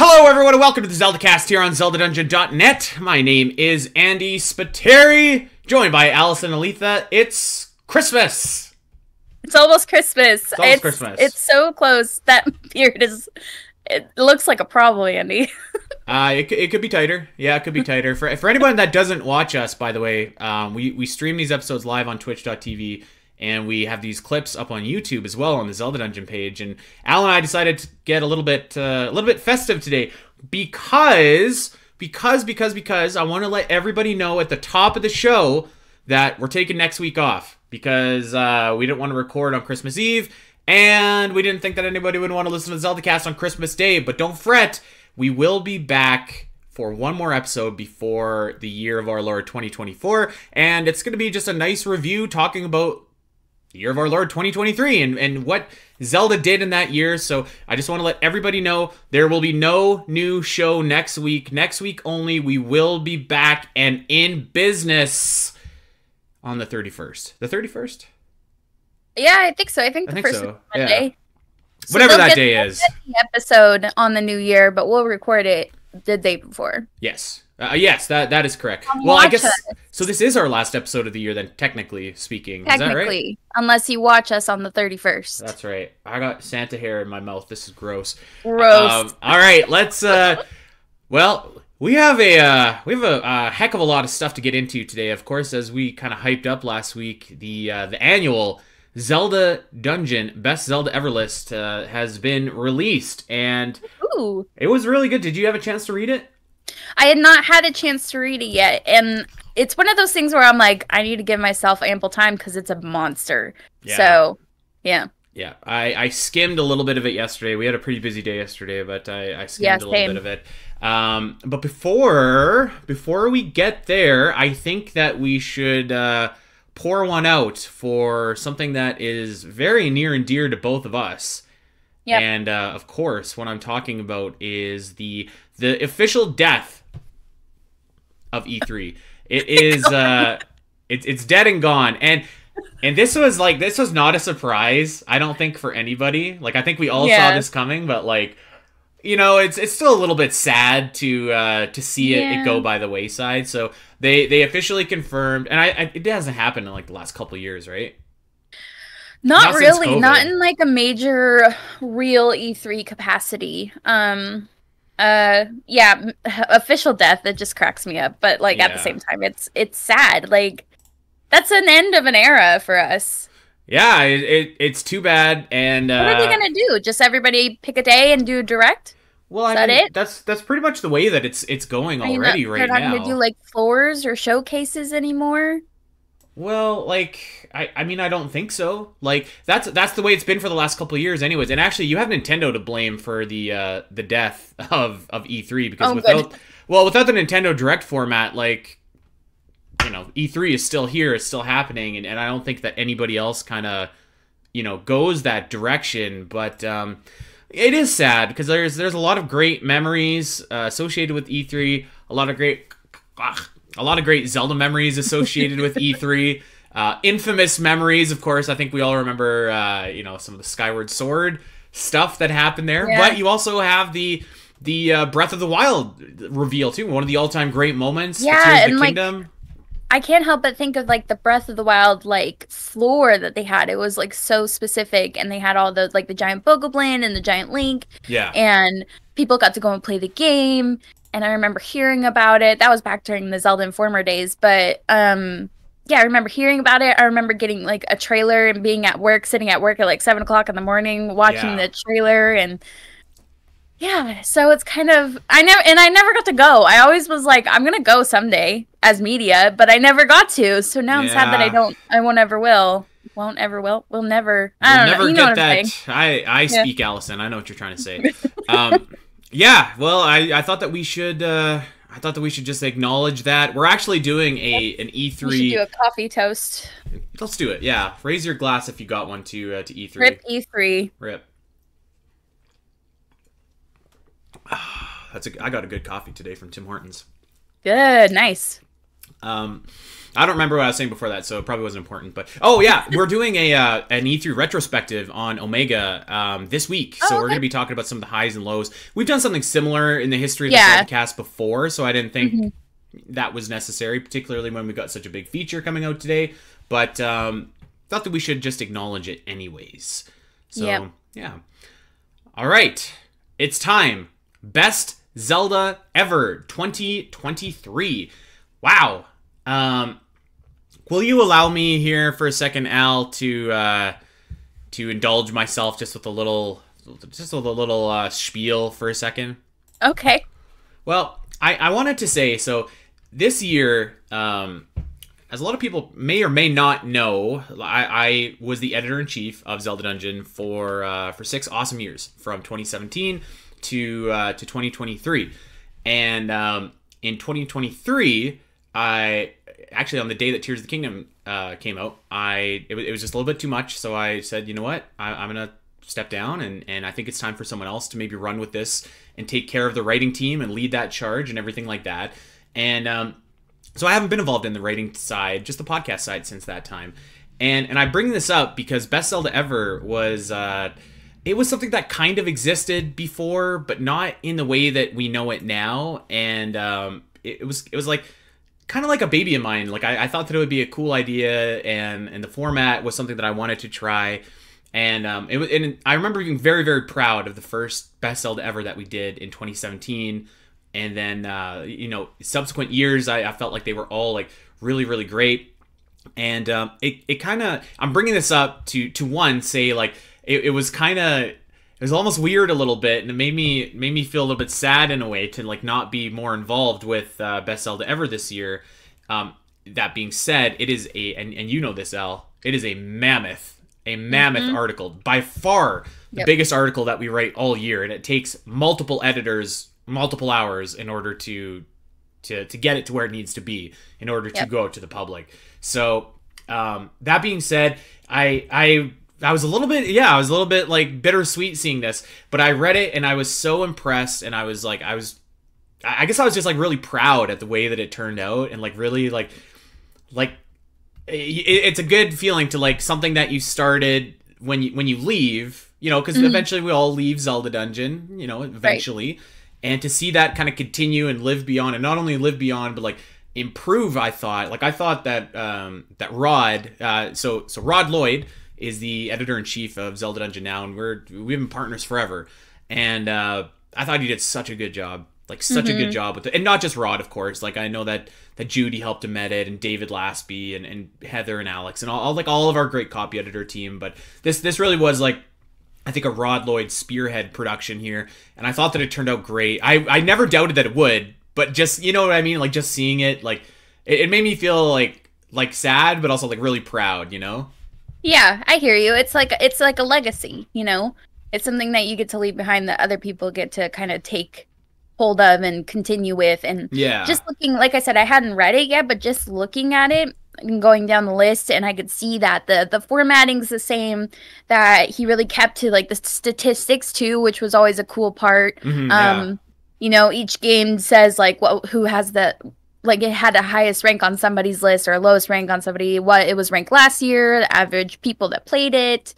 Hello everyone and welcome to the Zelda cast here on ZeldaDungeon.net. My name is Andy Spiteri, joined by Allison Aletha. It's Christmas! It's almost Christmas. It's almost Christmas. It's so close. That beard is... It looks like a problem, Andy. It could be tighter. Yeah, it could be tighter. For anyone that doesn't watch us, by the way, we stream these episodes live on twitch.tv, and we have these clips up on YouTube as well on the Zelda Dungeon page. And Al and I decided to get a little bit festive today because I want to let everybody know at the top of the show that we're taking next week off because we didn't want to record on Christmas Eve, and we didn't think that anybody would want to listen to the Zelda cast on Christmas Day. But don't fret, we will be back for one more episode before the year of our Lord 2024, and it's going to be just a nice review talking about the year of our Lord 2023 and what Zelda did in that year. So I just want to let everybody know there will be no new show next week. Next week only. We will be back and in business on the 31st. The 31st? Yeah, I think so. I think the first so. is Monday. Yeah. So whatever that day is. The episode on the new year, but we'll record it the day before. Yes. Yes, that is correct. Well, I guess so. This is our last episode of the year, then, technically speaking. Is that right? Unless you watch us on the 31st. That's right. I got Santa hair in my mouth. This is gross. Gross. All right, let's. Well, we have a heck of a lot of stuff to get into today. Of course, as we kind of hyped up last week, the annual Zelda Dungeon Best Zelda Ever list has been released, and it was really good. Did you have a chance to read it? I had not had a chance to read it yet, and it's one of those things where I'm like, I need to give myself ample time because it's a monster. Yeah. So, yeah. Yeah, I skimmed a little bit of it yesterday. We had a pretty busy day yesterday, but I skimmed a little bit of it. But before we get there, I think that we should pour one out for something that is very near and dear to both of us. Yep. And of course, what I'm talking about is the official death of E3. It is it's dead and gone. And this was not a surprise, I don't think, for anybody. Like, I think we all saw this coming, but like, you know, it's still a little bit sad to see it go by the wayside. So they officially confirmed, and it hasn't happened in like the last couple of years, right? Not really, not in like a major real E3 capacity. Yeah, official death, it just cracks me up, but like at the same time it's sad. Like, that's an end of an era for us. Yeah, it's too bad. And what are they gonna do? Just everybody pick a day and do a direct? Well, I mean, that's pretty much the way that it's going already right now. They're not gonna do like floors or showcases anymore. Well, like, I mean, I don't think so. Like, that's the way it's been for the last couple of years anyways. And actually, you have Nintendo to blame for the death of E3, because without the Nintendo Direct format, like, you know, E3 is still here, it's still happening, and I don't think that anybody else kind of, you know, goes that direction. But it is sad because there's a lot of great memories associated with E3, a lot of great Zelda memories associated with E3. Infamous memories, of course. I think we all remember, you know, some of the Skyward Sword stuff that happened there. Yeah. But you also have the Breath of the Wild reveal too. One of the all-time great moments. Yeah, and Kingdom. Like, I can't help but think of like the Breath of the Wild like floor that they had. It was like so specific, and they had all the like the giant Bogoblin and the giant Link. Yeah, and people got to go and play the game. And I remember hearing about it. That was back during the Zelda Informer days. But, yeah, I remember hearing about it. I remember getting, like, a trailer and being at work, sitting at work at, like, 7 o'clock in the morning, watching the trailer. And, yeah, so it's kind of... I never got to go. I always was like, I'm going to go someday as media, but I never got to. So now I'm sad that I won't ever will. Won't ever will. We'll never... I don't know. You know what I'm saying. I speak Allison. I know what you're trying to say. Yeah, well, I thought that we should just acknowledge that we're actually doing an E3. We should do a coffee toast. Let's do it. Yeah, raise your glass if you got one to E3. Rip E3. Rip. I got a good coffee today from Tim Hortons. Good, nice. I don't remember what I was saying before that, so it probably wasn't important. But oh yeah, we're doing an E3 retrospective on Omega this week, so we're going to be talking about some of the highs and lows. We've done something similar in the history of the podcast before, so I didn't think that was necessary, particularly when we got such a big feature coming out today. But thought that we should just acknowledge it anyways. So yeah, all right, it's time. Best Zelda ever 2023. Wow. Will you allow me here for a second, Al, to indulge myself just with a little spiel for a second? Okay. Well, I wanted to say, so this year, as a lot of people may or may not know, I was the editor-in-chief of Zelda Dungeon for 6 awesome years, from 2017 to 2023. And in 2023, I actually, on the day that Tears of the Kingdom came out, it was just a little bit too much, so I said, you know what, I'm gonna step down, and I think it's time for someone else to maybe run with this and take care of the writing team and lead that charge and everything like that. And so I haven't been involved in the writing side, just the podcast side since that time. And I bring this up because Best Zelda Ever was it was something that kind of existed before, but not in the way that we know it now. And it was like kind of like a baby of mine. Like I thought that it would be a cool idea, and the format was something that I wanted to try. And and I remember being very, very proud of the first Best Zelda Ever that we did in 2017. And then subsequent years, I felt like they were all like really, really great. And it kind of, I'm bringing this up to one, say like it was kind of, it was almost weird a little bit, and it made me feel a little bit sad in a way to like not be more involved with Best Zelda Ever this year. That being said, it is and you know this, Al, it is a mammoth article, by far the biggest article that we write all year, and it takes multiple editors multiple hours in order to get it to where it needs to be in order to go out to the public. So that being said, I was a little bit like bittersweet seeing this, but I read it and I was so impressed, and I guess I was just like really proud at the way that it turned out, and like really like it's a good feeling to like something that you started when you leave, because eventually we all leave Zelda Dungeon, eventually. Right. And to see that kind of continue and live beyond, and not only live beyond, but like improve, I thought that that Rod, so Rod Lloyd is the editor-in-chief of Zelda Dungeon now, and we've been partners forever. And I thought he did such a good job, like such a good job with it. And not just Rod, of course. Like I know that Judy helped him edit, and David Lasby and Heather and Alex and all of our great copy editor team. But this really was like, I think, a Rod Lloyd spearhead production here, and I thought that it turned out great. I never doubted that it would, but just, you know what I mean? Like just seeing it, like it made me feel like sad, but also like really proud, Yeah, I hear you. It's like a legacy, It's something that you get to leave behind that other people get to kind of take hold of and continue with. And just looking, like I said, I hadn't read it yet, but just looking at it and going down the list, and I could see that the formatting's the same, that he really kept to like the statistics too, which was always a cool part. Each game says like who has the, like it had the highest rank on somebody's list or lowest rank on somebody, what it was ranked last year, the average people that played it,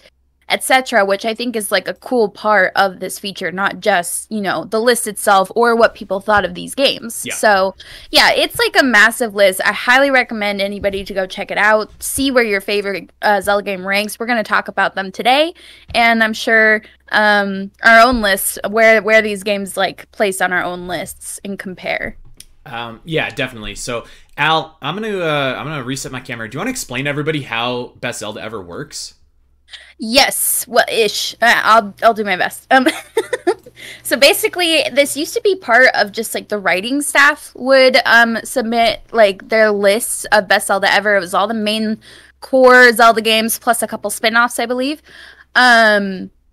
etc., which I think is like a cool part of this feature, not just, the list itself or what people thought of these games. Yeah. So, yeah, it's like a massive list. I highly recommend anybody to go check it out, see where your favorite Zelda game ranks. We're going to talk about them today, and I'm sure our own lists, where these games like placed on our own lists and compare. Yeah, definitely. So, Al, I'm gonna reset my camera. Do you want to explain to everybody how Best Zelda Ever works? Yes, well, ish. I'll do my best. So basically, this used to be part of just like the writing staff would submit like their lists of Best Zelda Ever. It was all the main core Zelda games plus a couple spin-offs, I believe.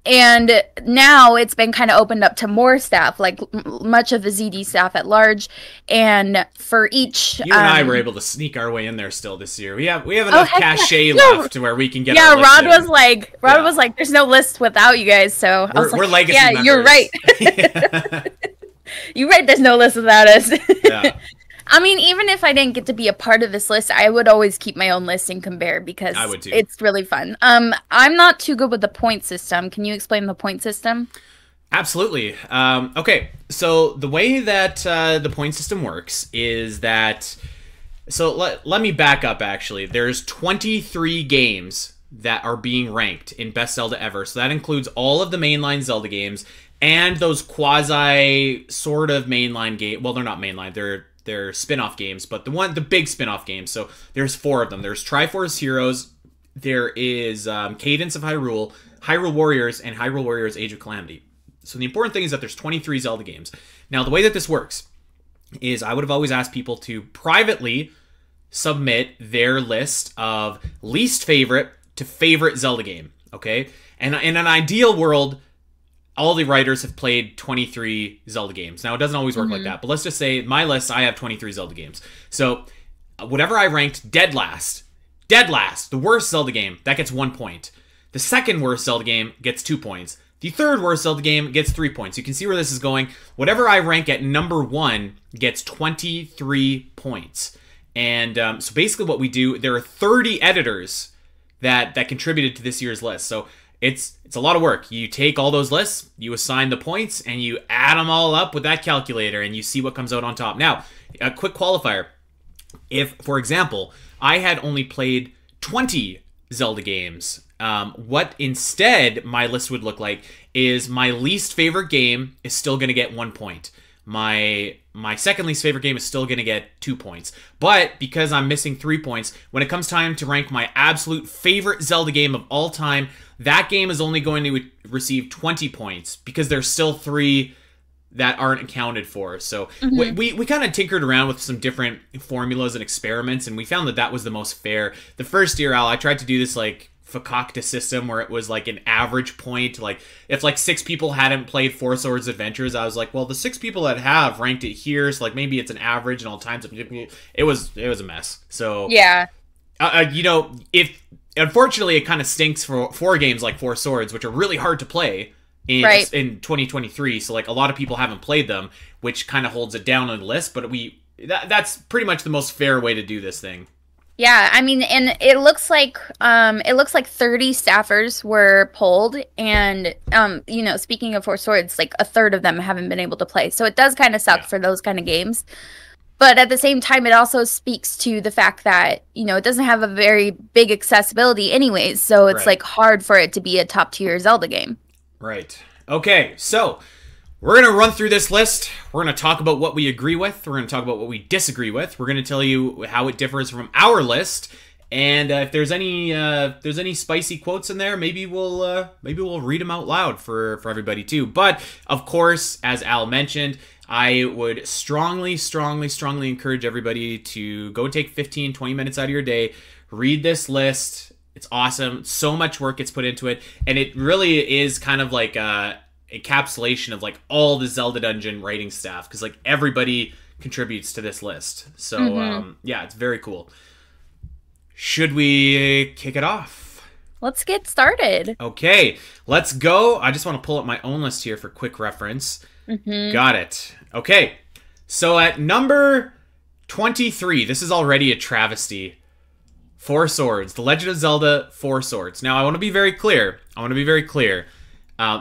And now it's been kind of opened up to more staff, like much of the ZD staff at large. And for each, you and I were able to sneak our way in there still this year. We have enough cachet left to where we can get. Our Rod was like, "There's no list without you guys." So we're legacy members. You're right. You're right. There's no list without us. I mean, even if I didn't get to be a part of this list, I would always keep my own list and compare because I would too. it's really fun. I'm not too good with the point system. Can you explain the point system? Absolutely. Okay, so the way that the point system works is that... So let me back up, actually. There's 23 games that are being ranked in Best Zelda Ever. So that includes all of the mainline Zelda games and those quasi sort of mainline game. Well, they're not mainline. They're spin-off games, but the big spin-off games. So there's 4 of them. There's Triforce Heroes, there is Cadence of Hyrule, Hyrule Warriors, and Hyrule Warriors Age of Calamity. So the important thing is that there's 23 Zelda games. Now, the way that this works is I would have always asked people to privately submit their list of least favorite to favorite Zelda game, okay? And in an ideal world, all the writers have played 23 Zelda games. Now, it doesn't always work like that, but let's just say my list, I have 23 Zelda games. So whatever I ranked dead last, the worst Zelda game, that gets 1 point. The second worst Zelda game gets 2 points. The third worst Zelda game gets 3 points. You can see where this is going. Whatever I rank at number 1 gets 23 points. And so basically what we do, there are 30 editors that contributed to this year's list. So it's a lot of work. You take all those lists, you assign the points, and you add them all up with that calculator, and you see what comes out on top. Now, a quick qualifier. If, for example, I had only played 20 Zelda games, what instead my list would look like is my least favorite game is still going to get 1 point. My second least favorite game is still going to get 2 points. But because I'm missing 3 points, when it comes time to rank my absolute favorite Zelda game of all time, that game is only going to receive 20 points because there's still 3 that aren't accounted for. So we kind of tinkered around with some different formulas and experiments, and we found that was the most fair. The first year, I tried to do this like Fakakta system where it was like an average point. Like if like 6 people hadn't played Four Swords Adventures, I was like, well, the 6 people that have ranked it here, so like maybe it's an average and all times. It was a mess. So yeah, you know, if unfortunately it kind of stinks for games like Four Swords, which are really hard to play in 2023. So like a lot of people haven't played them, which kind of holds it down on the list. But that's pretty much the most fair way to do this thing. Yeah, I mean, and it looks like 30 staffers were polled, and you know, speaking of Four Swords, like a third of them haven't been able to play. So it does kind of suck for those kind of games. But at the same time, it also speaks to the fact that, you know, it doesn't have a very big accessibility anyways, so it's like hard for it to be a top tier Zelda game. Right. Okay, so we're going to run through this list. We're going to talk about what we agree with. We're going to talk about what we disagree with. We're going to tell you how it differs from our list. And if there's any spicy quotes in there, maybe we'll read them out loud for everybody too. But of course, as Al mentioned, I would strongly encourage everybody to go take 15-20 minutes out of your day, read this list. It's awesome. So much work gets put into it, and it really is kind of like a encapsulation of like all the Zelda Dungeon writing staff, because like everybody contributes to this list. So yeah, it's very cool. Should we kick it off? Let's get started. Okay, let's go. I just want to pull up my own list here for quick reference. Got it. Okay, so at number 23, this is already a travesty. Four Swords, The Legend of Zelda, Four Swords. Now, I want to be very clear.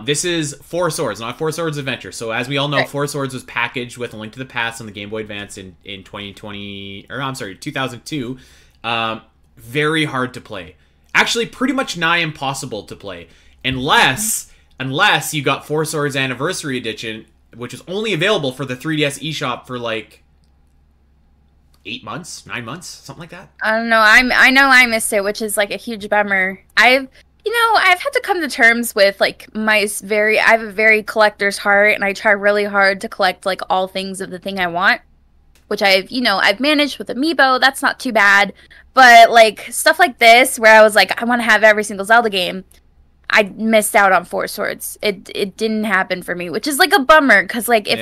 This is Four Swords, not Four Swords Adventure. So, as we all know, Four Swords was packaged with A Link to the Past on the Game Boy Advance in 2002. Very hard to play. Actually, pretty much nigh impossible to play. Unless you got Four Swords Anniversary Edition, which was only available for the 3DS eShop for like 9 months, something like that. I don't know. I know I missed it, which is like a huge bummer. I've had to come to terms with like I have a very collector's heart, and I try really hard to collect like all things of the thing I want, which I've managed with Amiibo. That's not too bad. But like stuff like this, where I was like, I want to have every single Zelda game, I missed out on Four Swords. It didn't happen for me, which is like a bummer, because like if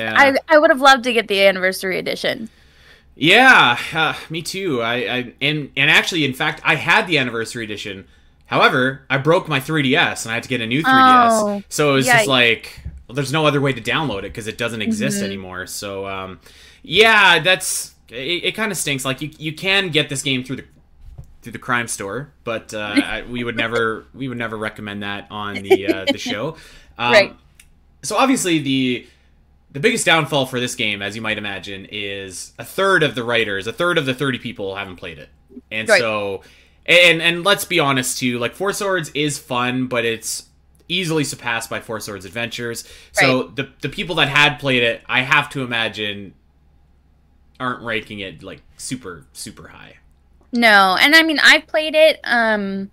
I would have loved to get the Anniversary Edition. Yeah, me too. And actually, in fact, I had the Anniversary Edition. However, I broke my 3DS and I had to get a new 3DS. So it was just like, well, there's no other way to download it because it doesn't exist anymore. So yeah, that's it kind of stinks. Like you can get this game through the crime store, but we would never recommend that on the show. Right. So obviously the biggest downfall for this game, as you might imagine, is a third of the writers, a third of the 30 people haven't played it. And right. so, and let's be honest too, like Four Swords is fun, but it's easily surpassed by Four Swords Adventures. So the people that had played it, I have to imagine, aren't ranking it like super, super high. No, and I mean I played it in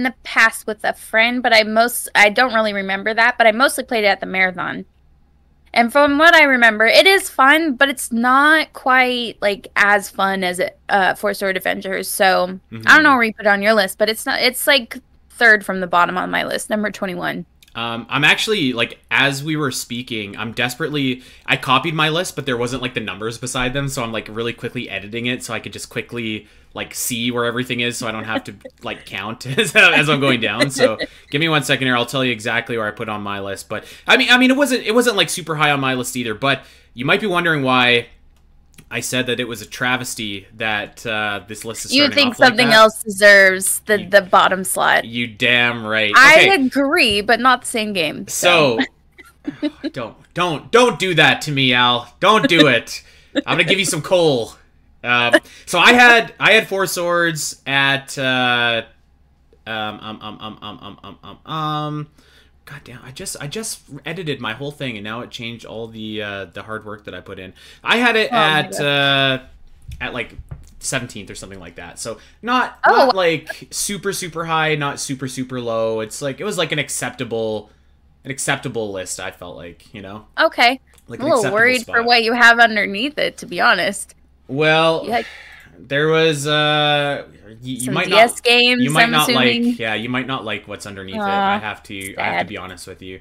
the past with a friend, but I don't really remember that, but I mostly played it at the marathon. And from what I remember, it is fun, but it's not quite like as fun as Four Sword Adventures. So I don't know where you put it on your list, but it's not. It's like third from the bottom on my list, number 21. I'm actually, like, as we were speaking, I copied my list, but there wasn't, like, the numbers beside them, so I'm, like, really quickly editing it so I could just quickly, like, see where everything is so I don't have to, like, count as I'm going down. So give me 1 second here. I'll tell you exactly where I put on my list. But, I mean, it wasn't, like, super high on my list either, but you might be wondering why I said that it was a travesty that this list is starting off like that. You think something else deserves the bottom slot. You damn right. Okay. I agree, but not the same game. So don't do that to me, Al. Don't do it. I'm gonna give you some coal. So I had Four Swords at God damn, I just edited my whole thing and now it changed all the hard work that I put in. I had it at like 17th or something like that. So not like super super high, not super super low. It's like it was like an acceptable list, I felt like, you know. Okay. Like I'm a little worried spot for what you have underneath it, to be honest. Well, there was you might DS not games, you might I'm not assuming. like you might not like what's underneath it. I have to be honest with you.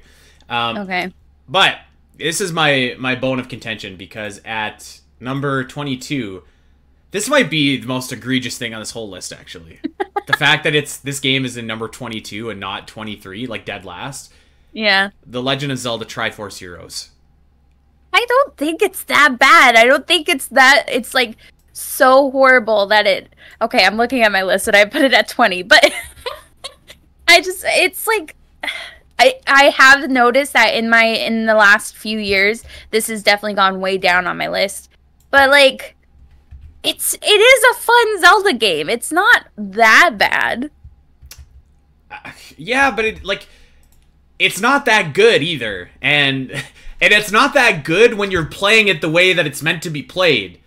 Okay. But this is my bone of contention, because at number 22, this might be the most egregious thing on this whole list, actually. The fact that this game is in number 22 and not 23, like dead last. Yeah. The Legend of Zelda Triforce Heroes. I don't think it's that bad. I don't think it's like so horrible that it... Okay, I'm looking at my list and I put it at 20, but it's like... I have noticed that in the last few years, this has definitely gone way down on my list. But like, it is a fun Zelda game. It's not that bad. Yeah, but it's not that good either. And it's not that good when you're playing it the way that it's meant to be played.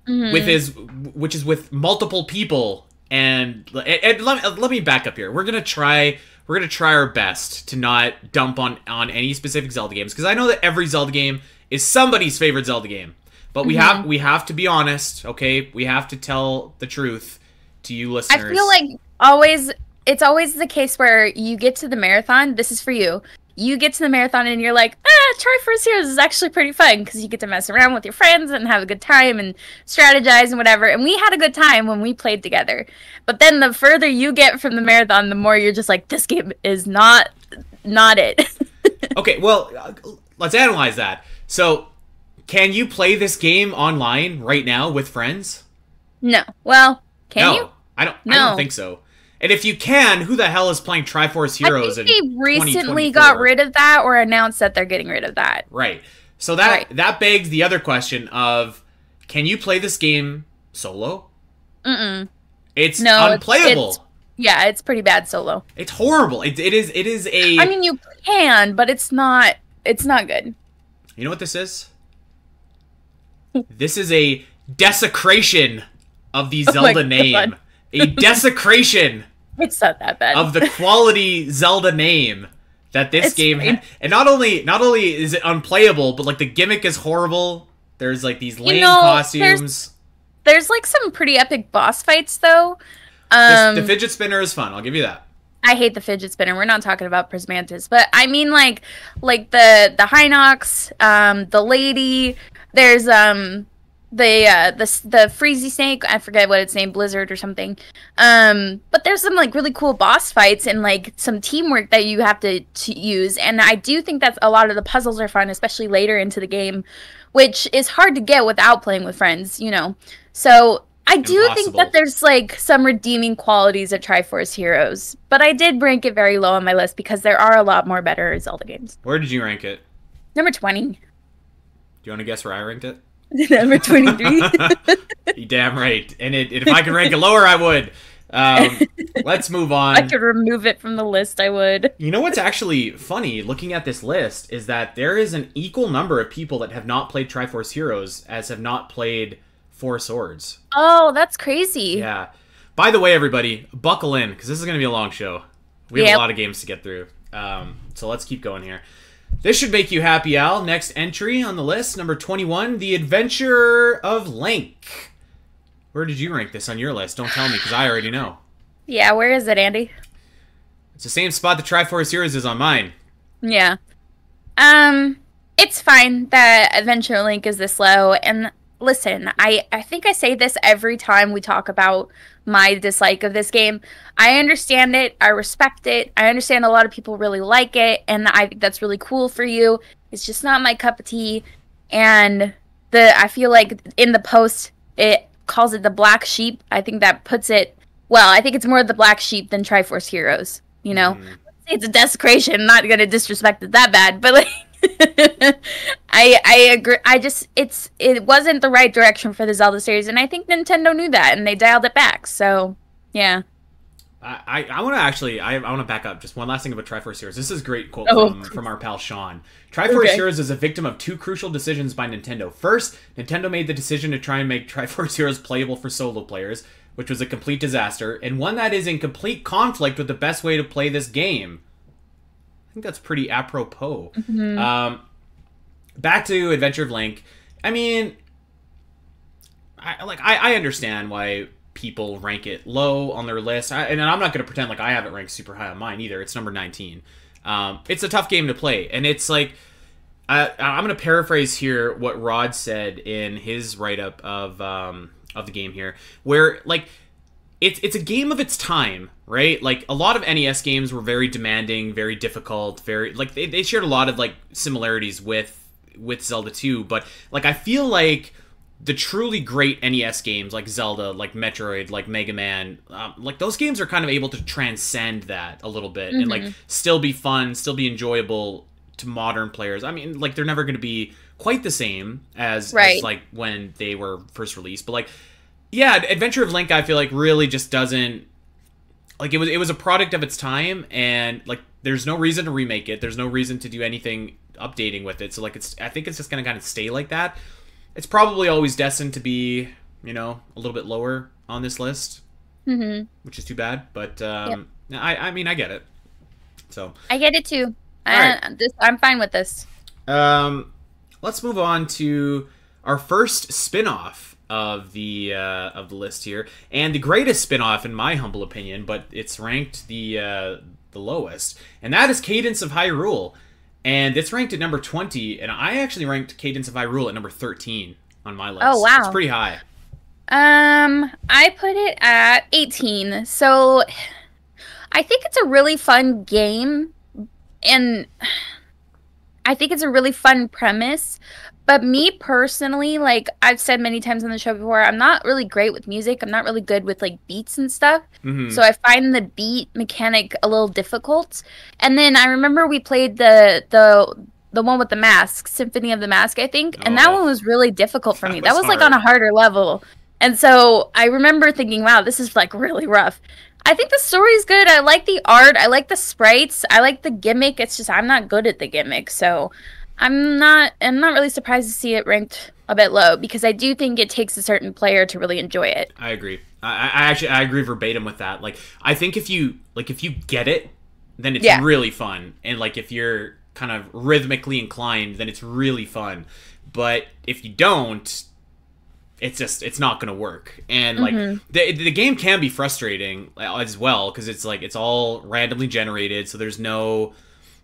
Which is with multiple people. And let me back up here. We're gonna try our best to not dump on any specific Zelda games, because I know that every Zelda game is somebody's favorite Zelda game. But we have to be honest, okay? We have to tell the truth to you listeners. I feel like it's always the case where you get to the marathon. This is for you. You get to the marathon and you're like, Triforce Heroes is actually pretty fun, because you get to mess around with your friends and have a good time and strategize and whatever. And we had a good time when we played together. But then the further you get from the marathon, the more you're just like, this game is not it. Okay, well, let's analyze that. So, can you play this game online right now with friends? No. Well, can you? I don't think so. And if you can, who the hell is playing Triforce Heroes? I think they recently got rid of that, or announced that they're getting rid of that. Right. So that begs the other question of, can you play this game solo? It's unplayable. It's pretty bad solo. It's horrible. It is a... I mean, you can, but it's not good. You know what this is? This is a desecration of the Zelda name. A desecration. It's not that bad. Of the quality Zelda name that this game had. And not only is it unplayable, but like the gimmick is horrible. There's like these lame costumes. There's like some pretty epic boss fights though. The fidget spinner is fun, I'll give you that. I hate the fidget spinner. We're not talking about Prismantis, but I mean like the Hinox, the lady, there's the Freezy Snake, I forget what its name, Blizzard or something. But there's some like really cool boss fights and like some teamwork that you have to use, and I do think that a lot of the puzzles are fun, especially later into the game, which is hard to get without playing with friends, you know. So I do think that there's like some redeeming qualities of Triforce Heroes, but I did rank it very low on my list because there are a lot more better Zelda games. Where did you rank it? Number 20. Do you want to guess where I ranked it? Number 23. You damn right. And if I could rank it lower, I would. Let's move on. I could remove it from the list, I would. You know what's actually funny, looking at this list, is that there is an equal number of people that have not played Triforce Heroes as have not played Four Swords. Oh, that's crazy. Yeah. By the way, everybody, buckle in, because this is going to be a long show. We have a lot of games to get through. So let's keep going here. This should make you happy, Al. Next entry on the list, number 21, The Adventure of Link. Where did you rank this on your list? Don't tell me, because I already know. Yeah, where is it, Andy? It's the same spot the Triforce Heroes is on mine. Yeah. It's fine that Adventure Link is this low, and listen, I think I say this every time we talk about my dislike of this game. I understand it. I respect it. I understand a lot of people really like it, and I think that's really cool for you. It's just not my cup of tea. And I feel like in the post, it calls it the black sheep. I think that puts it, well, I think it's more the black sheep than Triforce Heroes, you know? It's a desecration. I'm not going to disrespect it that bad, but like, I agree. It wasn't the right direction for the Zelda series, and I think Nintendo knew that, and they dialed it back. So, yeah. I want to back up just one last thing about Triforce Heroes. This is a great quote from our pal Sean. Triforce Heroes is a victim of two crucial decisions by Nintendo. First, Nintendo made the decision to try and make Triforce Heroes playable for solo players, which was a complete disaster, and one that is in complete conflict with the best way to play this game. I think that's pretty apropos. Back to Adventure of Link. I mean, I understand why people rank it low on their list, and I'm not going to pretend like I have it ranked super high on mine either. It's number 19. It's a tough game to play, and it's like I'm going to paraphrase here what Rod said in his write-up of the game here, where like it's a game of its time, right? Like a lot of NES games were very demanding, very difficult, very like they shared a lot of like similarities with Zelda 2, but like I feel like the truly great NES games like Zelda, like Metroid, like Mega Man, like those games are kind of able to transcend that a little bit and like still be fun, still be enjoyable to modern players. I mean, like they're never going to be quite the same as like when they were first released, but like yeah, Adventure of Link I feel like really just doesn't like it was a product of its time, and like there's no reason to remake it. There's no reason to do anything updating with it. So like I think it's just going to kind of stay like that. It's probably always destined to be, you know, a little bit lower on this list, which is too bad. But I mean, I get it. So I get it too. I'm fine with this. Let's move on to our first spin-off of the list here, and the greatest spin-off in my humble opinion, but it's ranked the lowest, and that is Cadence of Hyrule. And it's ranked at number 20, and I actually ranked Cadence of Hyrule at number 13 on my list. Oh, wow. It's pretty high. I put it at 18. So I think it's a really fun game, and I think it's a really fun premise. But me personally, like I've said many times on the show before, I'm not really great with music. I'm not really good with like beats and stuff. So I find the beat mechanic a little difficult. And then I remember we played the one with the mask, Symphony of the Mask, I think. And that one was really difficult for me. That was like on a harder level. And so I remember thinking, wow, this is like really rough. I think the story's good. I like the art. I like the sprites. I like the gimmick. It's just I'm not good at the gimmick. So I'm not really surprised to see it ranked a bit low, because I do think it takes a certain player to really enjoy it. I agree. I agree verbatim with that. Like I think if you get it, then it's really fun. And like if you're kind of rhythmically inclined, then it's really fun. But if you don't, it's not going to work. And like the game can be frustrating as well, because it's like it's all randomly generated, so there's no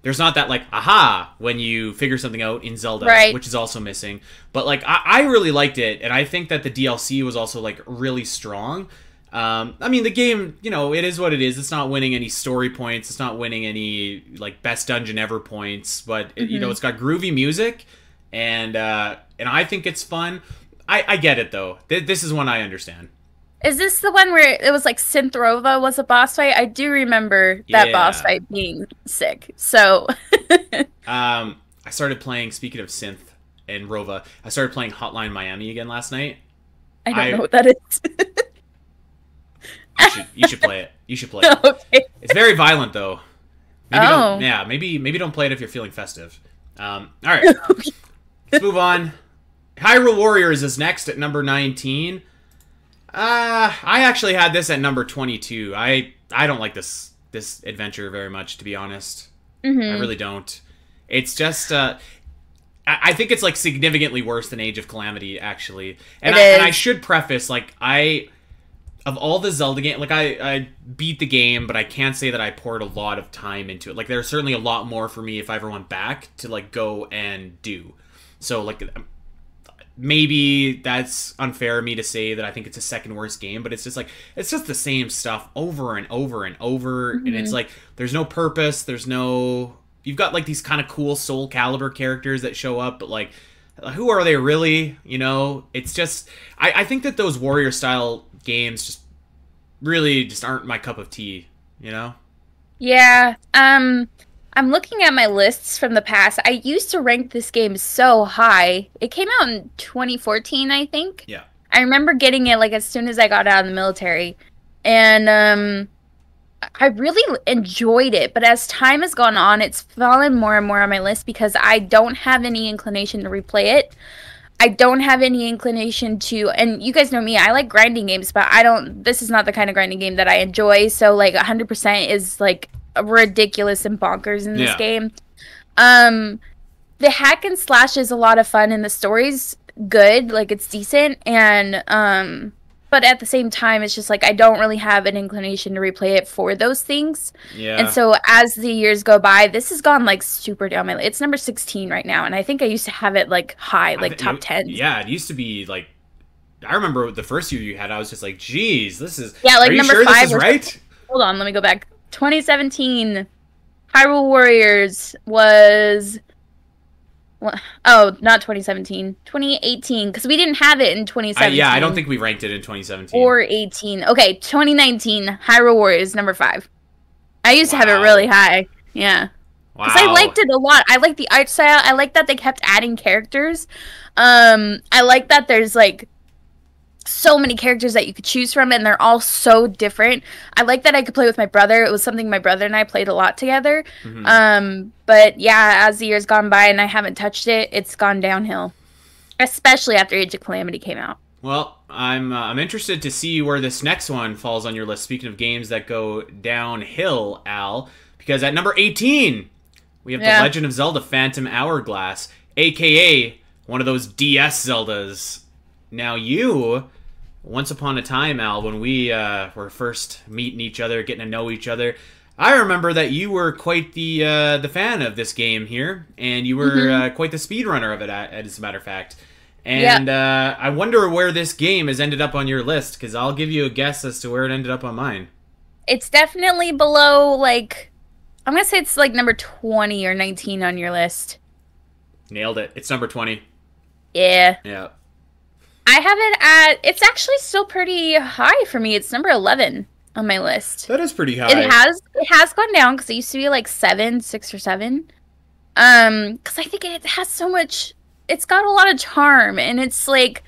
there's not that like aha when you figure something out in Zelda, Right. which is also missing. But like I really liked it, and I think that the DLC was also like really strong. I mean, the game, you know, it is what it is. It's not winning any story points. It's not winning any like best dungeon ever points. But you know, it's got groovy music, and I think it's fun. I get it though. This is one I understand. Is this the one where it was like Synth was a boss fight? I do remember that boss Yeah. fight being sick. So I started playing. Speaking of synth and Rova, I started playing Hotline Miami again last night. I don't know what that is. You should play it. You should play it. Okay. It's very violent though. Maybe Oh. maybe don't play it if you're feeling festive. All right, let's move on. Hyrule Warriors is next at number 19. I actually had this at number 22. I don't like this adventure very much, to be honest. I really don't. It's just I think it's like significantly worse than Age of Calamity, actually. And I should preface, like, of all the Zelda games, like, I beat the game, but I can't say that I poured a lot of time into it. Like, there's certainly a lot more for me if I ever went back to, like, go and do. So, like, maybe that's unfair of me to say that I think it's a second worst game, but it's just, like, it's just the same stuff over and over and over, and it's, like, there's no purpose, there's no... You've got, like, these kind of cool Soul Calibur characters that show up, but, like, who are they really? You know? It's just... I think that those Warrior-style games just really just aren't my cup of tea, you know? Yeah. I'm looking at my lists from the past. I used to rank this game so high. It came out in 2014, I think. Yeah. I remember getting it, like, as soon as I got out of the military. And, I really enjoyed it, but as time has gone on, it's fallen more and more on my list because I don't have any inclination to replay it. I don't have any inclination to, and you guys know me, I like grinding games, but this is not the kind of grinding game that I enjoy, so, like, 100% is, like, ridiculous and bonkers in this game. The hack and slash is a lot of fun, and the story's good, like, it's decent, and, but at the same time, it's just like I don't really have an inclination to replay it for those things. Yeah. And so as the years go by, this has gone like super down my list. It's number 16 right now, and I think I used to have it like high, like top 10. Yeah, it used to be like I remember the first year you had, I was just like, geez, this is... Yeah, like are you number sure 5 this is right? Hold on, let me go back. 2017, Hyrule Warriors was... Oh, not 2017. 2018, because we didn't have it in 2017. Yeah, I don't think we ranked it in 2017. Or 18. Okay, 2019, Hyrule Warriors, number 5. I used to have it really high. Yeah. Wow. Because I liked it a lot. I like the art style. I like that they kept adding characters. I like that there's, like, so many characters that you could choose from, and they're all so different. I like that I could play with my brother. It was something my brother and I played a lot together. But yeah, as the years gone by and I haven't touched it, it's gone downhill. Especially after Age of Calamity came out. Well, I'm interested to see where this next one falls on your list. Speaking of games that go downhill, Al, because at number 18, we have The Legend of Zelda Phantom Hourglass, aka one of those DS Zeldas. Now you, once upon a time, Al, when we were first meeting each other, getting to know each other, I remember that you were quite the fan of this game here, and you were quite the speedrunner of it, as a matter of fact. And I wonder where this game has ended up on your list, because I'll give you a guess as to where it ended up on mine. It's definitely below, like, I'm going to say it's like number 20 or 19 on your list. Nailed it. It's number 20. Yeah. Yeah. I have it at, it's actually still pretty high for me. It's number 11 on my list. That is pretty high. It has gone down because it used to be like 6 or 7. Because I think it has so much, it's got a lot of charm, and it's like,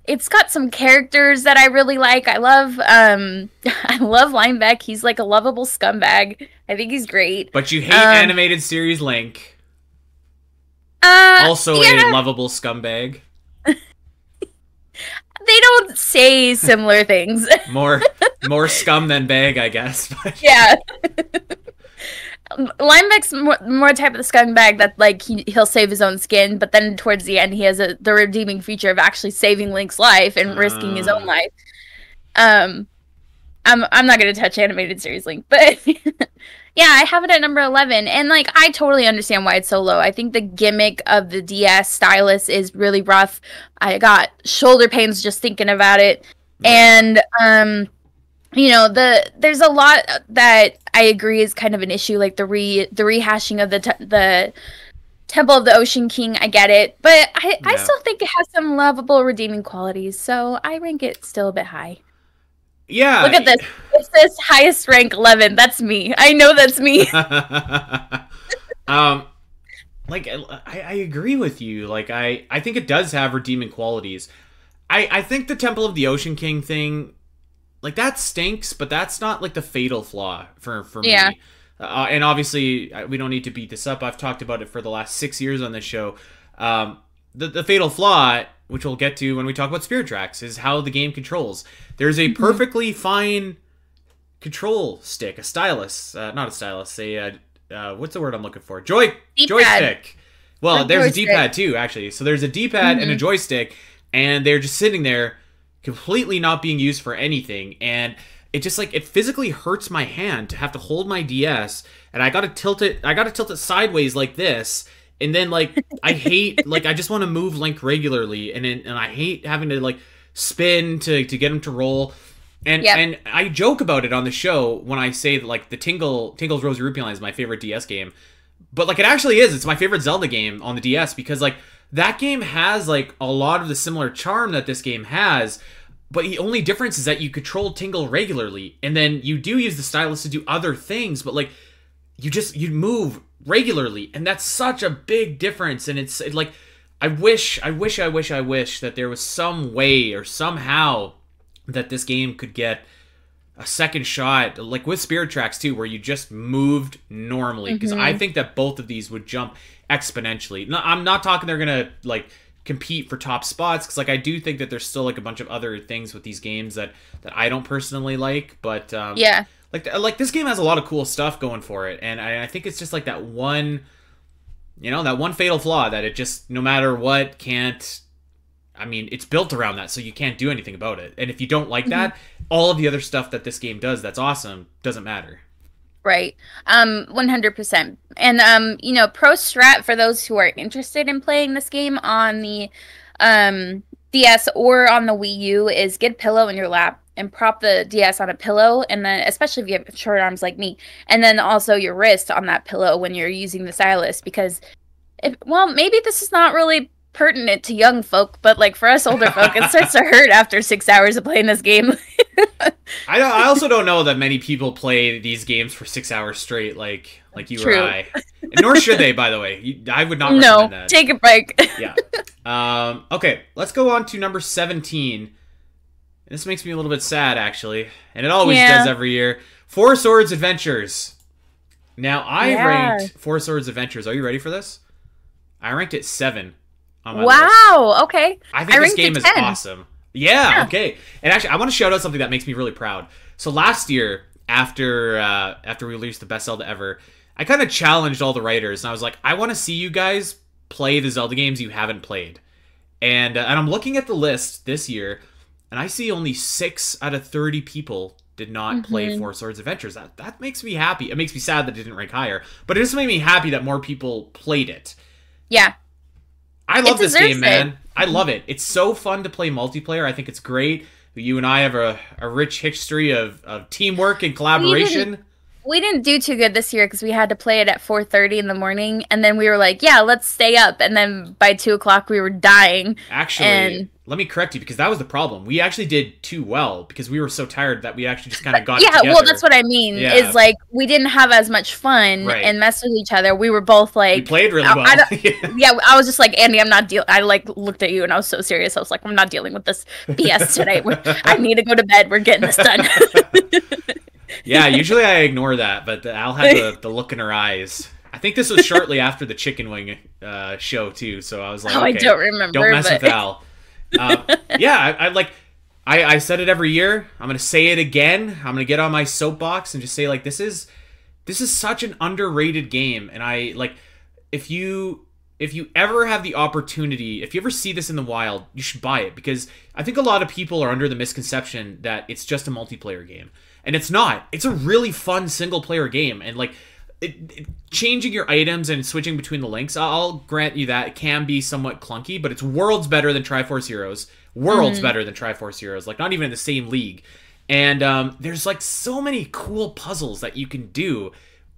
it's got some characters that I really like. I love Linebeck. He's like a lovable scumbag. I think he's great. But you hate animated series Link. Also a lovable scumbag. They don't say similar things. More scum than bag, I guess. But. Yeah. Linebeck's more type of the scumbag that, like, he'll save his own skin, but then towards the end he has the redeeming feature of actually saving Link's life and risking his own life. I'm not gonna touch animated series Link, but Yeah, I have it at number 11. And like I totally understand why it's so low. I think the gimmick of the DS stylus is really rough. I got shoulder pains just thinking about it. Yeah. And there's a lot that I agree is kind of an issue, like the rehashing of the Temple of the Ocean King. I get it, but I Yeah. still think it has some lovable redeeming qualities, so I rank it still a bit high. Look Yeah. at this. It says highest rank 11. That's me. I know that's me. um, like I agree with you. Like I think it does have redeeming qualities. I think the Temple of the Ocean King thing, like that stinks, but that's not like the fatal flaw for Yeah. me. And obviously, we don't need to beat this up. I've talked about it for the last 6 years on this show. The fatal flaw, which we'll get to when we talk about Spirit Tracks, is how the game controls. There's a perfectly fine control stick, a stylus, not a stylus, what's the word I'm looking for? Joystick. Well, Or there's a joystick. D-pad too, actually. So there's a D-pad and a joystick, and they're just sitting there, completely not being used for anything. And it just like it physically hurts my hand to have to hold my DS, and I gotta tilt it. I gotta tilt it sideways like this. And then like I hate like I just want to move Link regularly, and I hate having to like spin to get him to roll. And I joke about it on the show when I say that like the Tingle's Rosy Rupee Line is my favorite DS game, but like it actually is. It's my favorite Zelda game on the DS because like that game has like a lot of the similar charm that this game has. But the only difference is that you control Tingle regularly, and then you do use the stylus to do other things, but like you move regularly, and that's such a big difference. And it's like I wish that there was some way or somehow that this game could get a second shot, like with Spirit Tracks too, where you just moved normally. Because I think that both of these would jump exponentially. No, I'm not talking they're gonna like compete for top spots, because like I do think that there's still like a bunch of other things with these games that I don't personally like, but Yeah. like this game has a lot of cool stuff going for it, and I think it's just like that one fatal flaw that it just no matter what can't. I mean, it's built around that, so you can't do anything about it. And if you don't like that, all of the other stuff that this game does that's awesome doesn't matter. Right. 100%. And pro strat for those who are interested in playing this game on the DS or on the Wii U is get a pillow in your lap and prop the DS on a pillow, and then especially if you have short arms like me, and then also your wrist on that pillow when you're using the stylus, because maybe this is not really pertinent to young folk, but like for us older folk, it starts to hurt after 6 hours of playing this game. I also don't know that many people play these games for 6 hours straight, like you True. or I. And nor should they, by the way. I would not recommend that. Take a break. Yeah. Okay, let's go on to number 17. This makes me a little bit sad, actually, and it always does every year. Four Swords Adventures. Now, I ranked Four Swords Adventures. Are you ready for this? I ranked it 7 on my list. Okay. I think this game is awesome. Yeah, okay. And actually, I want to shout out something that makes me really proud. So last year, after we released the best Zelda ever, I kind of challenged all the writers, and I was like, I want to see you guys play the Zelda games you haven't played. And I'm looking at the list this year, and I see only 6 out of 30 people did not play Four Swords Adventures. That makes me happy. It makes me sad that it didn't rank higher, but it just made me happy that more people played it. Yeah. I love this game, man. I love it. It's so fun to play multiplayer. I think it's great. You and I have a rich history of teamwork and collaboration. We didn't do too good this year because we had to play it at 4:30 in the morning, and then we were like, yeah, let's stay up. And then by 2 o'clock, we were dying. Actually, let me correct you, because that was the problem. We actually did too well because we were so tired that we actually just kind of got it together. Well, that's what I mean, is like we didn't have as much fun and mess with each other. We were both like... We played really well. I was just like, Andy, I'm not dealing... I like looked at you and I was so serious. I was like, I'm not dealing with this BS today. I need to go to bed. We're getting this done. Yeah, usually I ignore that, but Al had the look in her eyes. I think this was shortly after the chicken wing show too, so I was like, okay, I don't remember. Don't mess with Al. I said it every year. I'm gonna say it again. I'm gonna get on my soapbox and just say like this is such an underrated game, and I like if you ever have the opportunity, if you ever see this in the wild, you should buy it, because I think a lot of people are under the misconception that it's just a multiplayer game. And it's not. It's a really fun single player game, and like changing your items and switching between the links, I'll grant you that it can be somewhat clunky, but it's worlds better than Triforce Heroes. Worlds better than Triforce Heroes. Like, not even in the same league. And there's like so many cool puzzles that you can do,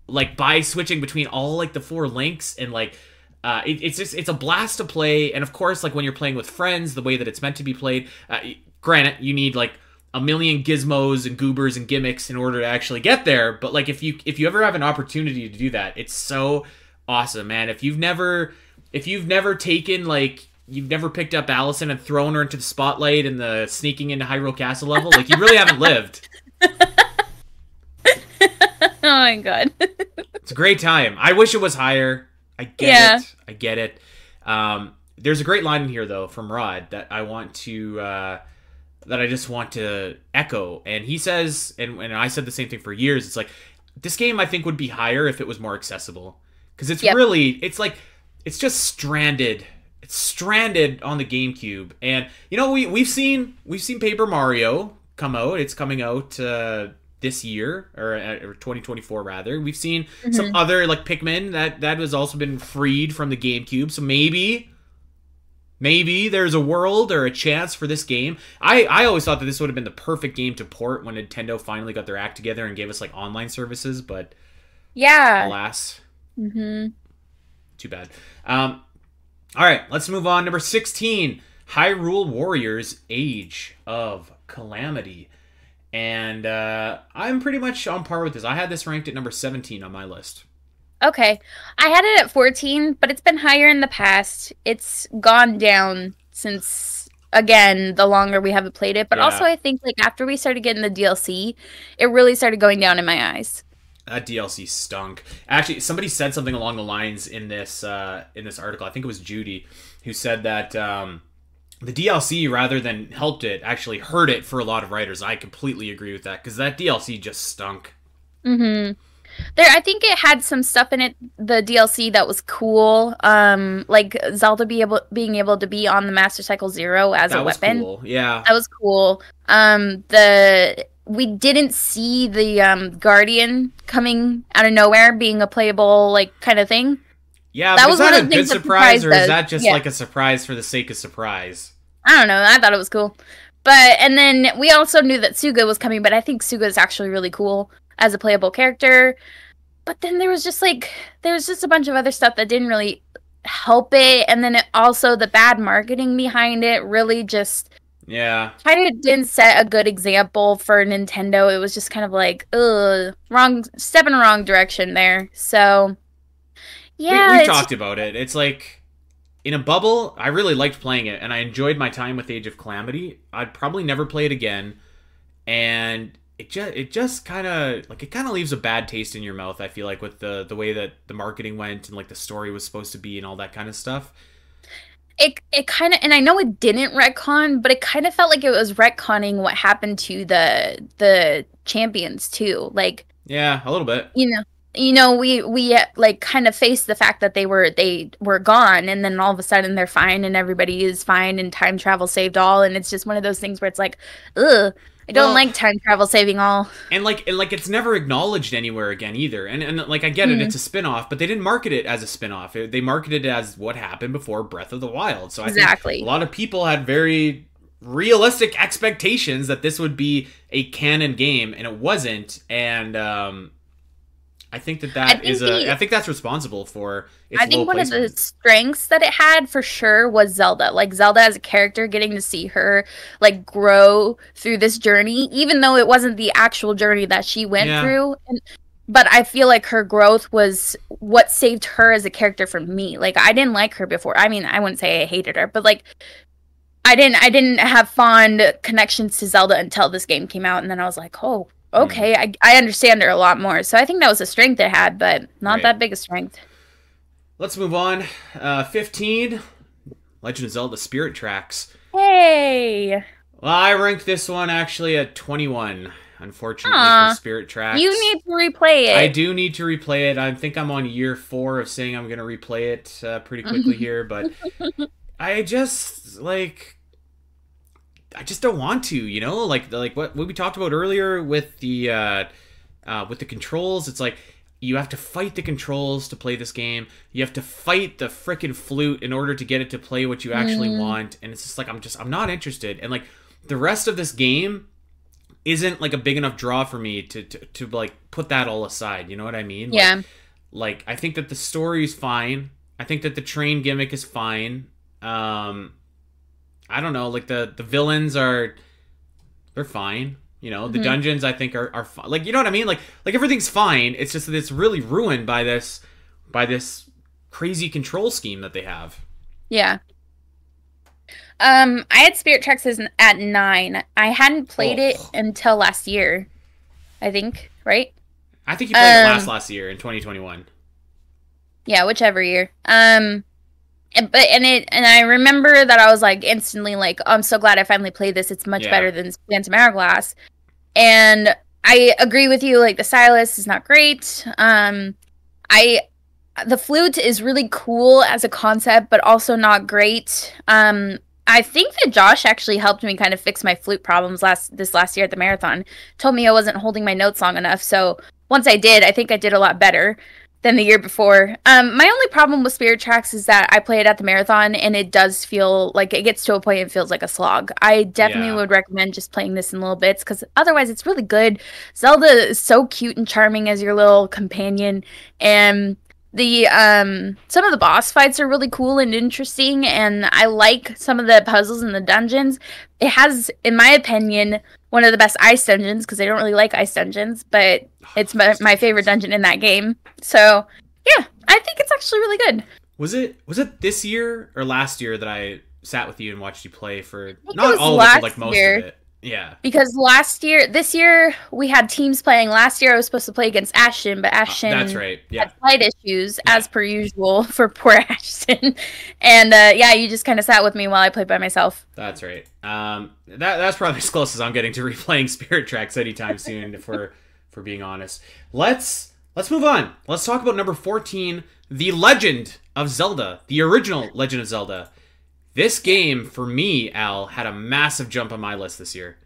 like by switching between all like the 4 links, and like it's a blast to play. And of course, like when you're playing with friends, the way that it's meant to be played, granted, you need like a million gizmos and goobers and gimmicks in order to actually get there. But like if you ever have an opportunity to do that, it's so awesome, man. If you've never taken like you've never picked up Allison and thrown her into the spotlight in the sneaking into Hyrule Castle level, like you really haven't lived. Oh my god. It's a great time. I wish it was higher. I get it. I get it. There's a great line in here though from Rod that I just want to echo. And he says, and I said the same thing for years, it's like, this game I think would be higher if it was more accessible. Because it's really, it's like, it's just stranded. It's stranded on the GameCube. And, you know, we've seen Paper Mario come out. It's coming out this year, or 2024 rather. We've seen some other, like Pikmin, that has also been freed from the GameCube. So maybe there's a world or a chance for this game. I always thought that this would have been the perfect game to port when Nintendo finally got their act together and gave us like online services, but alas. Too bad. All right, let's move on. Number 16, Hyrule Warriors Age of Calamity. And I'm pretty much on par with this. I had this ranked at number 17 on my list. Okay. I had it at 14, but it's been higher in the past. It's gone down since, again, the longer we haven't played it. But also, I think like after we started getting the DLC, it really started going down in my eyes. That DLC stunk. Actually, somebody said something along the lines in this article. I think it was Judy who said that the DLC, rather than helped it, actually hurt it for a lot of writers. I completely agree with that because that DLC just stunk. I think it had some stuff in it, the DLC, that was cool. Like Zelda being able to be on the Master Cycle Zero as a weapon. Cool. Yeah, that was cool. We didn't see the Guardian coming out of nowhere being a playable like kind of thing. Yeah, that was one of the things that surprise, or is that just like a surprise for the sake of surprise? I don't know. I thought it was cool. And then we also knew that Suga was coming, but I think Suga is actually really cool as a playable character. But then there was just a bunch of other stuff that didn't really help it. And then also the bad marketing behind it really just kind of didn't set a good example for Nintendo. It was just kind of like, wrong step in the wrong direction there. So yeah, we talked about it. It's like, in a bubble, I really liked playing it, and I enjoyed my time with Age of Calamity. I'd probably never play it again, and it just kind of leaves a bad taste in your mouth. I feel like with the way that the marketing went and like the story was supposed to be and all that kind of stuff. It kind of, and I know it didn't retcon, but it kind of felt like it was retconning what happened to the champions too. Like, yeah, a little bit. You know, we like kind of faced the fact that they were gone, and then all of a sudden they're fine and everybody is fine and time travel saved all, and it's just one of those things where it's like, ugh, I don't like time travel saving all. And like it's never acknowledged anywhere again either. And like I get it, it's a spin-off, but they didn't market it as a spin-off. They marketed it as what happened before Breath of the Wild. So I think a lot of people had very realistic expectations that this would be a canon game, and it wasn't. And I think I think that's responsible for its I think one placement. Of the strengths that it had for sure was Zelda. Like Zelda as a character, getting to see her like grow through this journey, even though it wasn't the actual journey that she went through. But I feel like her growth was what saved her as a character from me. Like I didn't like her before. I mean, I wouldn't say I hated her, but like I didn't have fond connections to Zelda until this game came out, and then I was like, oh, okay, I understand her a lot more. So I think that was a strength it had, but not that big a strength. Let's move on. 15, Legend of Zelda Spirit Tracks. Hey! Well, I ranked this one actually at 21, unfortunately, for Spirit Tracks. You need to replay it. I do need to replay it. I think I'm on year 4 of saying I'm going to replay it pretty quickly here, but I just, like... I just don't want to, you know, like what we talked about earlier with the controls. It's like you have to fight the controls to play this game. You have to fight the frickin' flute in order to get it to play what you actually want. And it's just like I'm not interested. And like the rest of this game isn't like a big enough draw for me to like put that all aside. You know what I mean? Yeah. Like I think that the story's fine. I think that the train gimmick is fine. I don't know, like the villains they're fine. You know, the dungeons I think are fine. Like, you know what I mean? Like everything's fine. It's just that it's really ruined by this crazy control scheme that they have. Yeah. I had Spirit Tracks at 9. I hadn't played it until last year, I think, right? I think you played it last year in 2021. Yeah, whichever year. And I remember that I was like instantly like, oh, I'm so glad I finally played this. It's much better than Phantom Hourglass. And I agree with you, like the stylus is not great. The flute is really cool as a concept, but also not great. I think that Josh actually helped me kind of fix my flute problems this last year at the marathon. Told me I wasn't holding my notes long enough, so once I did, I think I did a lot better than the year before. My only problem with Spirit Tracks is that I play it at the marathon, and it does feel like it gets to a point it feels like a slog. I definitely would recommend just playing this in little bits, because otherwise it's really good. Zelda is so cute and charming as your little companion, and the some of the boss fights are really cool and interesting, and I like some of the puzzles in the dungeons. It has, in my opinion, one of the best ice dungeons, because I don't really like ice dungeons, but it's my favorite dungeon in that game. So yeah, I think it's actually really good. Was it this year or last year that I sat with you and watched you play for not all of it, but like most of it? Yeah. Because this year we had teams playing. Last year I was supposed to play against Ashton, but Ashton that's right. Yeah. had slight issues as per usual for poor Ashton. And you just kind of sat with me while I played by myself. That's right. That's probably as close as I'm getting to replaying Spirit Tracks anytime soon, for being honest. Let's move on. Let's talk about number 14, The Legend of Zelda, the original Legend of Zelda. This game, for me, Al, had a massive jump on my list this year.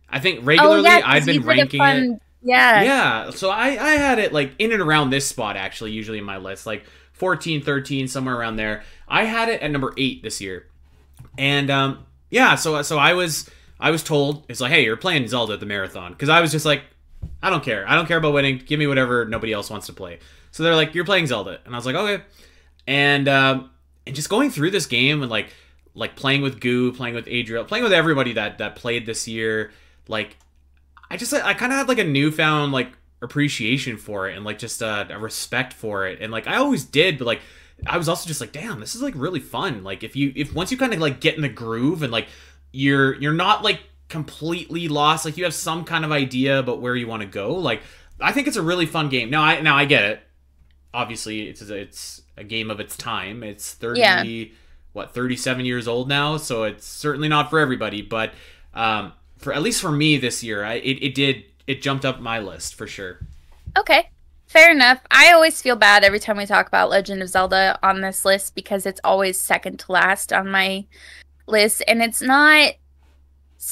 I think regularly I'd been ranking it. Yeah. Yeah. So I had it like in and around this spot, actually, usually in my list. Like 14, 13, somewhere around there. I had it at number 8 this year. And so I was told, it's like, hey, you're playing Zelda at the marathon. Because I was just like, I don't care. I don't care about winning. Give me whatever nobody else wants to play. So they're like, you're playing Zelda. And I was like, okay. And just going through this game and like playing with Goo, playing with Adriel, playing with everybody that played this year, like I kind of had like a newfound like appreciation for it, and like just a respect for it, and like I always did, but like I was also just like, damn, this is like really fun. Like if once you kind of like get in the groove and like you're not like completely lost, like you have some kind of idea about where you want to go, like I think it's a really fun game. Now I get it. Obviously, it's a game of its time. It's 37 years old now, so it's certainly not for everybody, but for at least for me this year, it jumped up my list for sure. Okay, fair enough. I always feel bad every time we talk about Legend of Zelda on this list, because it's always second to last on my list, and it's not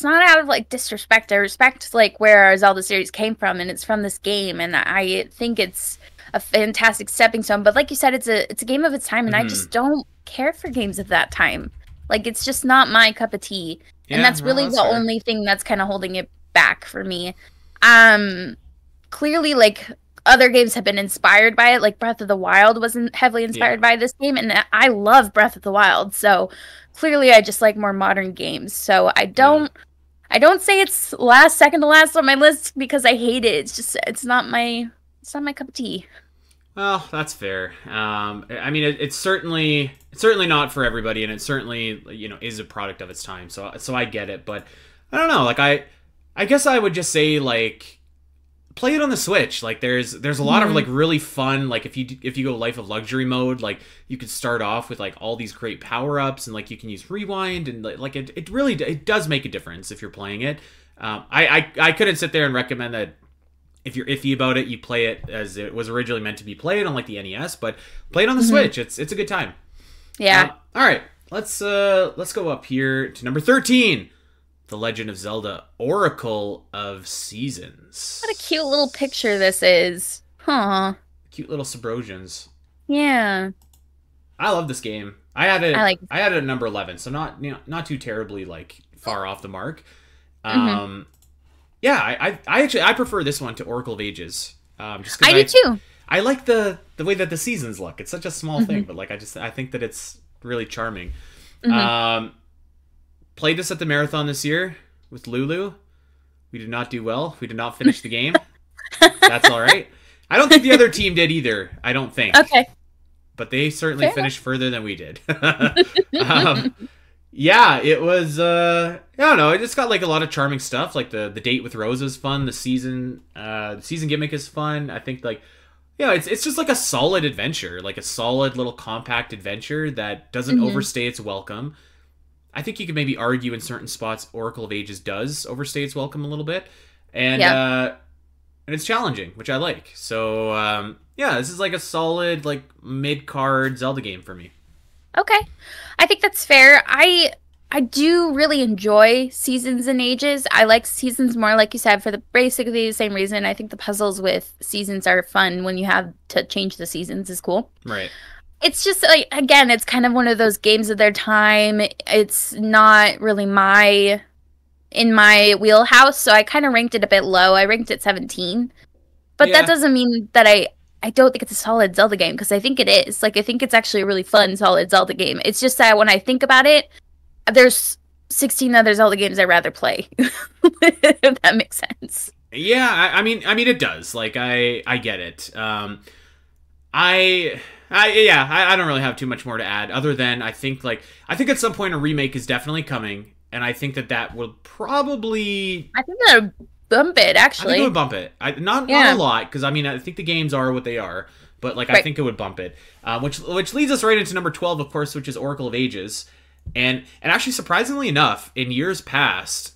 out of like disrespect. I respect like where our Zelda series came from, and it's from this game, and I think it's a fantastic stepping stone. But like you said, it's a game of its time, and I just don't care for games of that time. Like, it's just not my cup of tea. Yeah, and that's really the only thing that's kind of holding it back for me. Clearly, like, other games have been inspired by it. Like, Breath of the Wild wasn't heavily inspired by this game, and I love Breath of the Wild. So, clearly, I just like more modern games. So, I don't say it's second to last on my list because I hate it. It's not my cup of tea. Well, that's fair. I mean, it's certainly not for everybody, and it certainly, you know, is a product of its time. So I get it, but I don't know. Like I guess I would just say like play it on the Switch. Like there's a lot of like really fun. Like if you go Life of Luxury mode, like you could start off with like all these great power ups, and like you can use rewind, and like it really does make a difference if you're playing it. I couldn't sit there and recommend that. If you're iffy about it, you play it as it was originally meant to be played on like the NES, but play it on the Switch. It's a good time. Yeah. All right, let's go up here to number 13. The Legend of Zelda Oracle of Seasons. What a cute little picture this is. Huh. Cute little Subrosians. Yeah. I love this game. I had I it. like. I had it at number 11, so not too terribly like far off the mark. Mhm. Yeah, I actually I prefer this one to Oracle of Ages. Just I because do too. I like the way that the seasons look. It's such a small thing, Mhm. but like I think that it's really charming. Mhm. Played this at the marathon this year with Lulu. We did not do well. We did not finish the game. That's all right. I don't think the other team did either. I don't think. Okay. But they certainly Fair finished further than we did. Yeah, it was. I don't know. It just got like a lot of charming stuff. Like the date with Rose is fun. The season gimmick is fun. I think like yeah, it's just like a solid adventure, like a solid little compact adventure that doesn't Mhm. overstay its welcome. I think you could maybe argue in certain spots Oracle of Ages does overstay its welcome a little bit, and Yeah. and it's challenging, which I like. So yeah, this is like a solid like mid card Zelda game for me. Okay. I think that's fair. I do really enjoy Seasons and Ages. I like Seasons more, like you said, for the basically the same reason. I think the puzzles with Seasons are fun when you have to change the seasons is cool. Right. It's just like again, it's kind of one of those games of their time. It's not really my in my wheelhouse, so I kind of ranked it a bit low. I ranked it 17. But that Yeah. doesn't mean that I don't think it's a solid Zelda game because I think it is. Like I think it's actually a really fun solid Zelda game. It's just that when I think about it, there's 16 other Zelda games I'd rather play. If that makes sense. Yeah, I mean, it does. Like, I get it. I don't really have too much more to add, other than I think at some point a remake is definitely coming, and I think that will probably. I think that would bump it I think actually. it would bump it. Not Yeah. a lot, because I mean, I think the games are what they are, but like I Right. think it would bump it. Which leads us right into number 12, of course, which is Oracle of Ages, and actually surprisingly enough, in years past,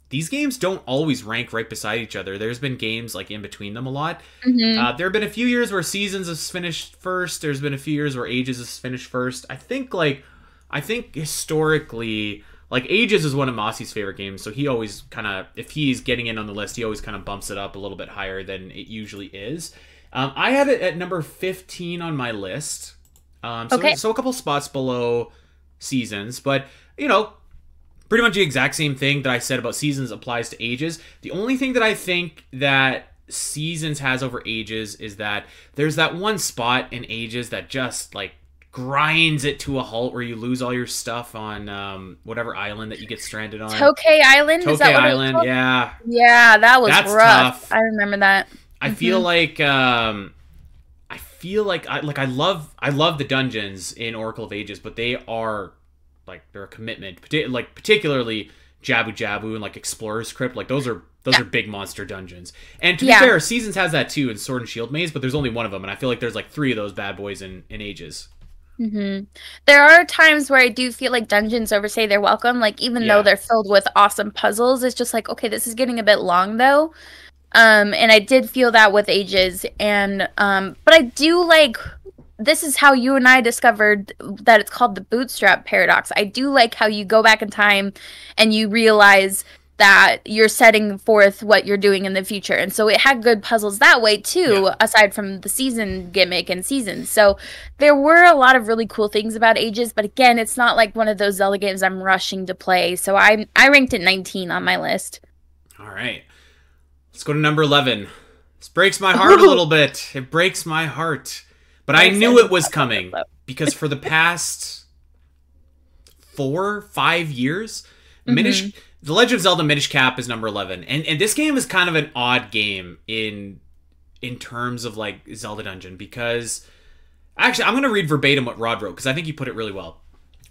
these games don't always rank right beside each other. There's been games like in between them a lot. Hmm. There have been a few years where Seasons has finished first. There's been a few years where Ages has finished first. I think historically, like Ages is one of Mossy's favorite games, so he always kind of, if he's getting in on the list, he always kind of bumps it up a little bit higher than it usually is. I had it at number 15 on my list. Okay. So a couple spots below Seasons, but you know, pretty much the exact same thing that I said about Seasons applies to Ages. The only thing that I think that Seasons has over Ages is that there's that one spot in Ages that just like grinds it to a halt where you lose all your stuff on whatever island that you get stranded on. Tokay Island? Is that Tokay what it was Island, called? yeah. Yeah, that was That's rough. tough. I remember that. I feel like I love the dungeons in Oracle of Ages, but they are like they're a commitment. Particularly Jabu Jabu and like Explorer's Crypt, like those are big monster dungeons. And to be fair, Seasons has that too in Sword and Shield Maze, but there's only one of them, and I feel like there's like 3 of those bad boys in Ages. There are times where I do feel like dungeons overstay their welcome. Like even though Yeah. they're filled with awesome puzzles, it's just like, okay, this is getting a bit long though. And I did feel that with Ages, and but I do like. This is how you and I discovered that it's called the bootstrap paradox. I do like how you go back in time and you realize that you're setting forth what you're doing in the future. And so it had good puzzles that way too, Yeah. aside from the season gimmick and seasons. So there were a lot of really cool things about Ages, but again, it's not like one of those Zelda games I'm rushing to play. So I ranked it 19 on my list. All right. Let's go to number 11. This breaks my heart a little bit. It breaks my heart. But I knew it was coming because for the past 4-5 years, The Legend of Zelda Minish Cap is number 11. And this game is kind of an odd game in terms of like Zelda Dungeon, because actually I'm going to read verbatim what Rod wrote because I think he put it really well.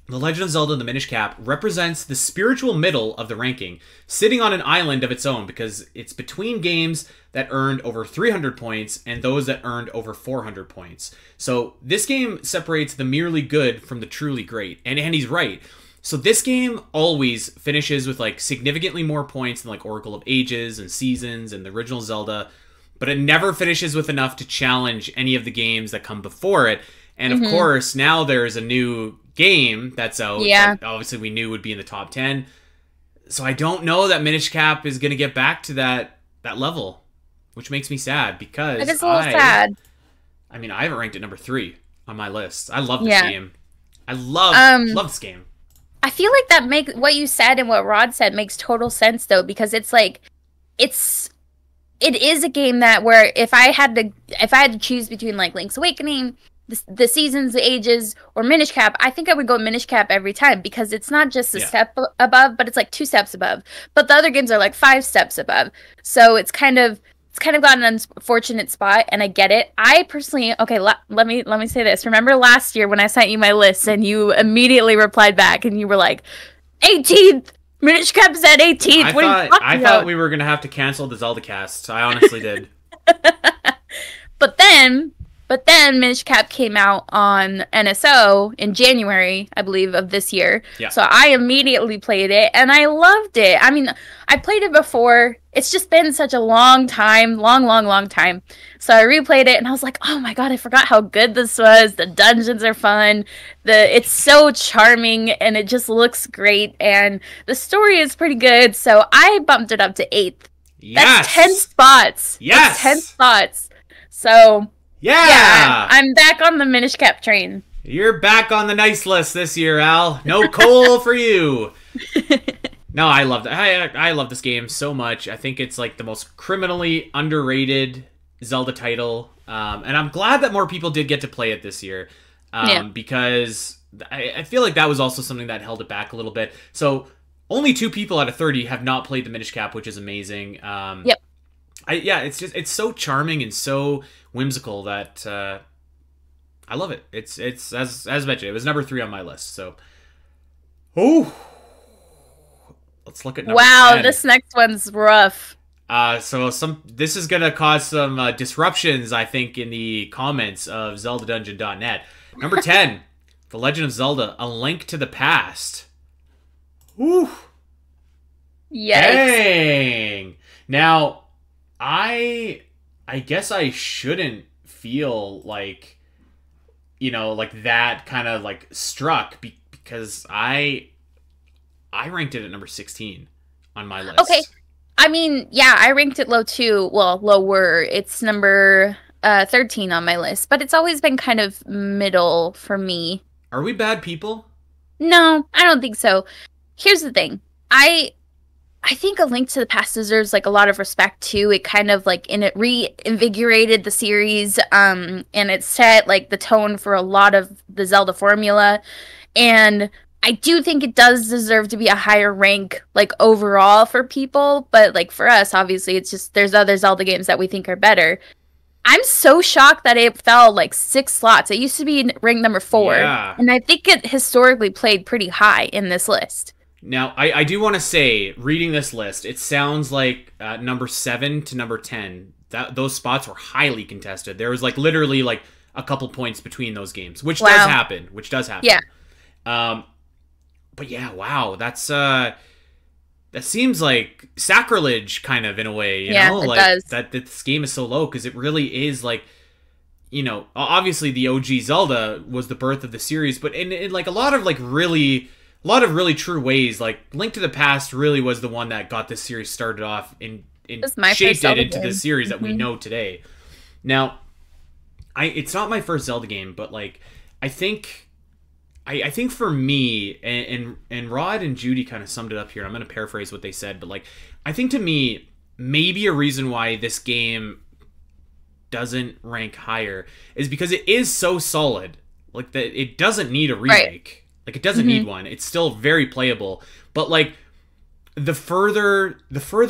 The Legend of Zelda the Minish Cap represents the spiritual middle of the ranking, sitting on an island of its own because it's between games that earned over 300 points and those that earned over 400 points. So this game separates the merely good from the truly great. And he's right. So this game always finishes with like significantly more points than like Oracle of Ages and Seasons and the original Zelda, but it never finishes with enough to challenge any of the games that come before it. And of course, now there's a new game that's out that obviously we knew would be in the top 10. So I don't know that Minish Cap is going to get back to that level, which makes me sad because It is a little sad. I mean, I haven't ranked it number 3 on my list. I love this Yeah. game. I love this game. I feel like that makes what you said and what Rod said makes total sense though, because it's like it is a game that where if I had to choose between like Link's Awakening, the Seasons, the Ages, or Minish Cap, I think I would go Minish Cap every time because it's not just a step above, but it's like 2 steps above. But the other games are like 5 steps above. So it's kind of got an unfortunate spot, and I get it. I personally, okay, let me say this. Remember last year when I sent you my list and you immediately replied back and you were like, 18th! Minish Cap's at 18th! I thought we were going to have to cancel the Zelda cast. I honestly did. But then Minish Cap came out on NSO in January, I believe, of this year. Yeah. So I immediately played it, and I loved it. I mean, I played it before. It's just been such a long time. Long time. So I replayed it, and I was like, oh my god, I forgot how good this was. The dungeons are fun. It's so charming, and it just looks great. And the story is pretty good, so I bumped it up to 8th. Yes! That's 10 spots. Yes! That's 10 spots. So... Yeah, I'm back on the Minish Cap train. You're back on the nice list this year, Al. No coal for you. No, I love that. I love this game so much. I think it's like the most criminally underrated Zelda title, and I'm glad that more people did get to play it this year, because I feel like that was also something that held it back a little bit. So only 2 people out of 30 have not played the Minish Cap, which is amazing. Yep. It's so charming and so whimsical that I love it. It's as mentioned, it was number 3 on my list. So, let's look at number 10. This next one's rough. This is gonna cause some disruptions, I think, in the comments of ZeldaDungeon.net. Number 10, The Legend of Zelda: A Link to the Past. Ooh. Yikes. Dang. Now, I guess I shouldn't feel like, like that kind of like struck because I ranked it at number 16 on my list. Okay. I mean, yeah, I ranked it low too. Well, lower. It's number 13 on my list, but it's always been kind of middle for me. Are we bad people? No, I don't think so. Here's the thing. I think A Link to the Past deserves like a lot of respect too. It kind of like reinvigorated the series, and it set like the tone for a lot of the Zelda formula. And I do think it does deserve to be a higher rank like overall for people, but like for us, obviously, it's just there's other Zelda games that we think are better. I'm so shocked that it fell like 6 slots. It used to be ranked number 4, and I think it historically played pretty high in this list. Now, I do want to say, reading this list, it sounds like number 7 to number 10, those spots were highly contested. There was like literally like a couple points between those games, which does happen. Yeah. But yeah, wow, that seems like sacrilege kind of in a way, you know? It like does. that this game is so low because it really is like, obviously the OG Zelda was the birth of the series, but in like a lot of really true ways, like Link to the Past really was the one that got this series started off and shaped it into the series that we know today. Now, it's not my first Zelda game, but like I think for me, and Rod and Judy kind of summed it up here. I'm going to paraphrase what they said, but like I think to me, maybe a reason why this game doesn't rank higher is because it is so solid. Like that, it doesn't need a remake. Right. Like, it doesn't need one. It's still very playable. But, like, the further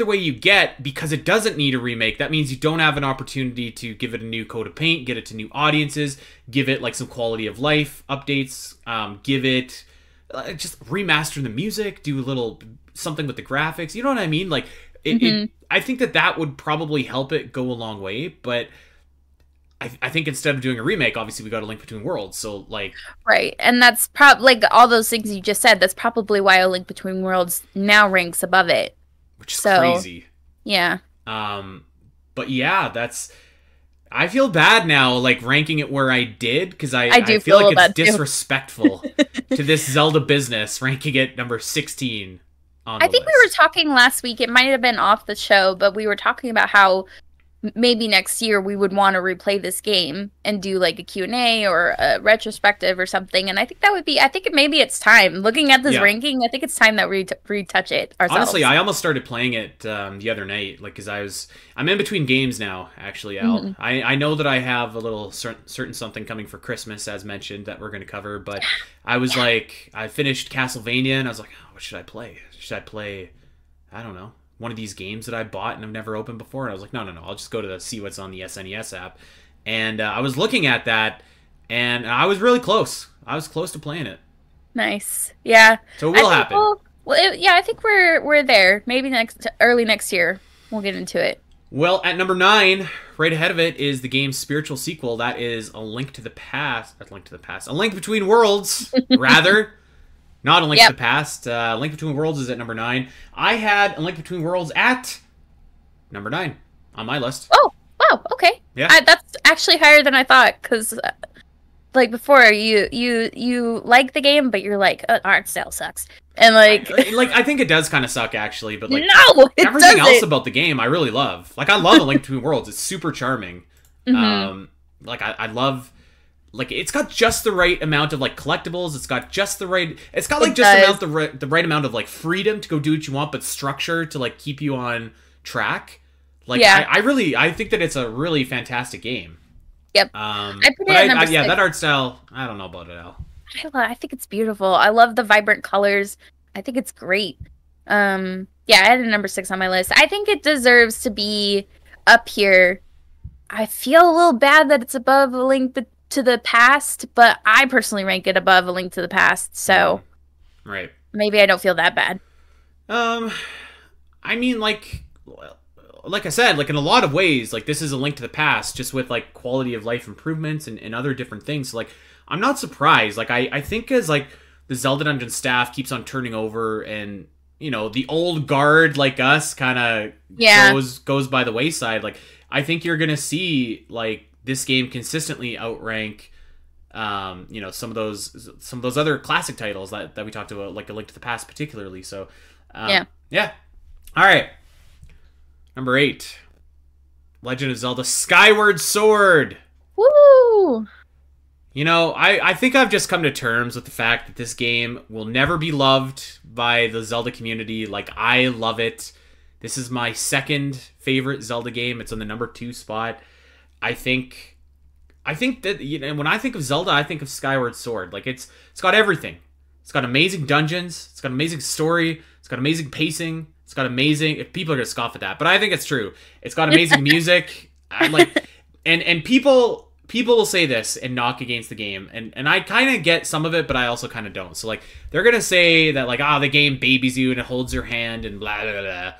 way you get, because it doesn't need a remake, that means you don't have an opportunity to give it a new coat of paint, get it to new audiences, give it, like, some quality of life updates, give it... just remaster the music, do a little something with the graphics. You know what I mean? Like, I think that would probably help it go a long way, but... I think instead of doing a remake, obviously we got a Link Between Worlds, so like... Right, and that's probably, like, all those things you just said, that's probably why A Link Between Worlds now ranks above it. Which is crazy. Yeah. But yeah, that's... I feel bad now, like, ranking it where I did, because I feel like it's disrespectful to this Zelda business, ranking it number 16. on I the think we were list. talking last week. It might have been off the show, but we were talking about how maybe next year we would want to replay this game and do like a Q&A or a retrospective or something. And I think that would be, I think maybe it's time. Looking at this Yeah. ranking, I think it's time that we retouch it Honestly, ourselves. I almost started playing it the other night, like, because I'm in between games now. Actually, Al, Mhm. I know that I have a little certain something coming for Christmas, as mentioned, that we're going to cover. But I was like, I finished Castlevania, and I was like, oh, what should I play? Should I play? I don't know, one of these games that I bought and have never opened before. And I was like, no, no, no, I'll just go to see what's on the SNES app. And I was looking at that, and I was really close. I was close to playing it, Nice. Yeah. so it I will think happen. yeah, I think we're there. Maybe early next year we'll get into it. Well, at number 9, right ahead of it, is the game's spiritual sequel. That is A Link to the Past. A Link to the Past. A Link Between Worlds, rather. Not A Link to Yep. the Past. A Link Between Worlds is at number 9. I had A Link Between Worlds at number 9 on my list. Oh, wow. Okay. Yeah. That's actually higher than I thought because like before you like the game but you're like art style sucks. And like Like, I think it does kind of suck, actually, but like no, it everything else doesn't. about the game I really love. Like, I love A Link Between Worlds. It's super charming. Mhm. Like, I love, like, it's got just the right amount of like collectibles. It's got just the right. It's got like It just does. the right amount of like freedom to go do what you want, but structure to like keep you on track. Like, Yeah. I think that it's a really fantastic game. Yep. I put But it at number yeah, 6. that art style, I don't know about it, Al. I think it's beautiful. I love the vibrant colors. I think it's great. Yeah, I had a number 6 on my list. I think it deserves to be up here. I feel a little bad that it's above A Link to the Past, but I personally rank it above A Link to the Past, so Right. maybe I don't feel that bad. Um, I mean, like I said, like in a lot of ways, like this is A Link to the Past, just with like quality of life improvements and other different things. So, like, I'm not surprised. Like, I think as like the Zelda Dungeon staff keeps on turning over, and you know the old guard like us kind of Yeah. goes by the wayside. Like, I think you're gonna see like this game consistently outrank. You know, some of those other classic titles that we talked about, like A Link to the Past, particularly. So, yeah. All right, number 8, Legend of Zelda: Skyward Sword. Woo! You know, I think I've just come to terms with the fact that this game will never be loved by the Zelda community like I love it. This is my second favorite Zelda game. It's on the number 2 spot. I think that, you know, when I think of Zelda, I think of Skyward Sword. Like, it's got everything. It's got amazing dungeons. It's got amazing story. It's got amazing pacing. It's got amazing. If people are gonna scoff at that, but I think it's true. It's got amazing music. I like, and people will say this and knock against the game, and I kind of get some of it, but I also kind of don't. So like, they're gonna say that like, the game babies you and it holds your hand and blah blah blah.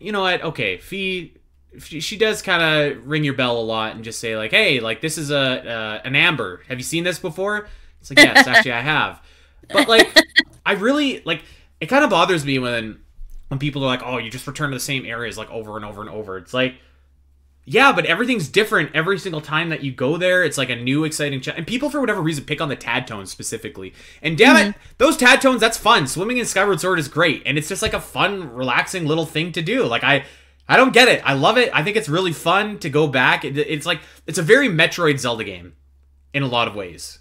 You know what? Okay, Fee. She does kind of ring your bell a lot and just say like, hey, like, this is an amber. Have you seen this before? It's like, yes, actually I have. But like, I really like, it kind of bothers me when people are like, oh, you just return to the same areas like over and over and over. It's like, yeah, but everything's different every single time that you go there. It's like a new exciting and people for whatever reason pick on the tad tones specifically. And damn it, those tad tones, that's fun. Swimming in Skyward Sword is great, and it's just like a fun, relaxing little thing to do. Like, I don't get it. I love it. I think it's really fun to go back. It's like, it's a very Metroid Zelda game in a lot of ways.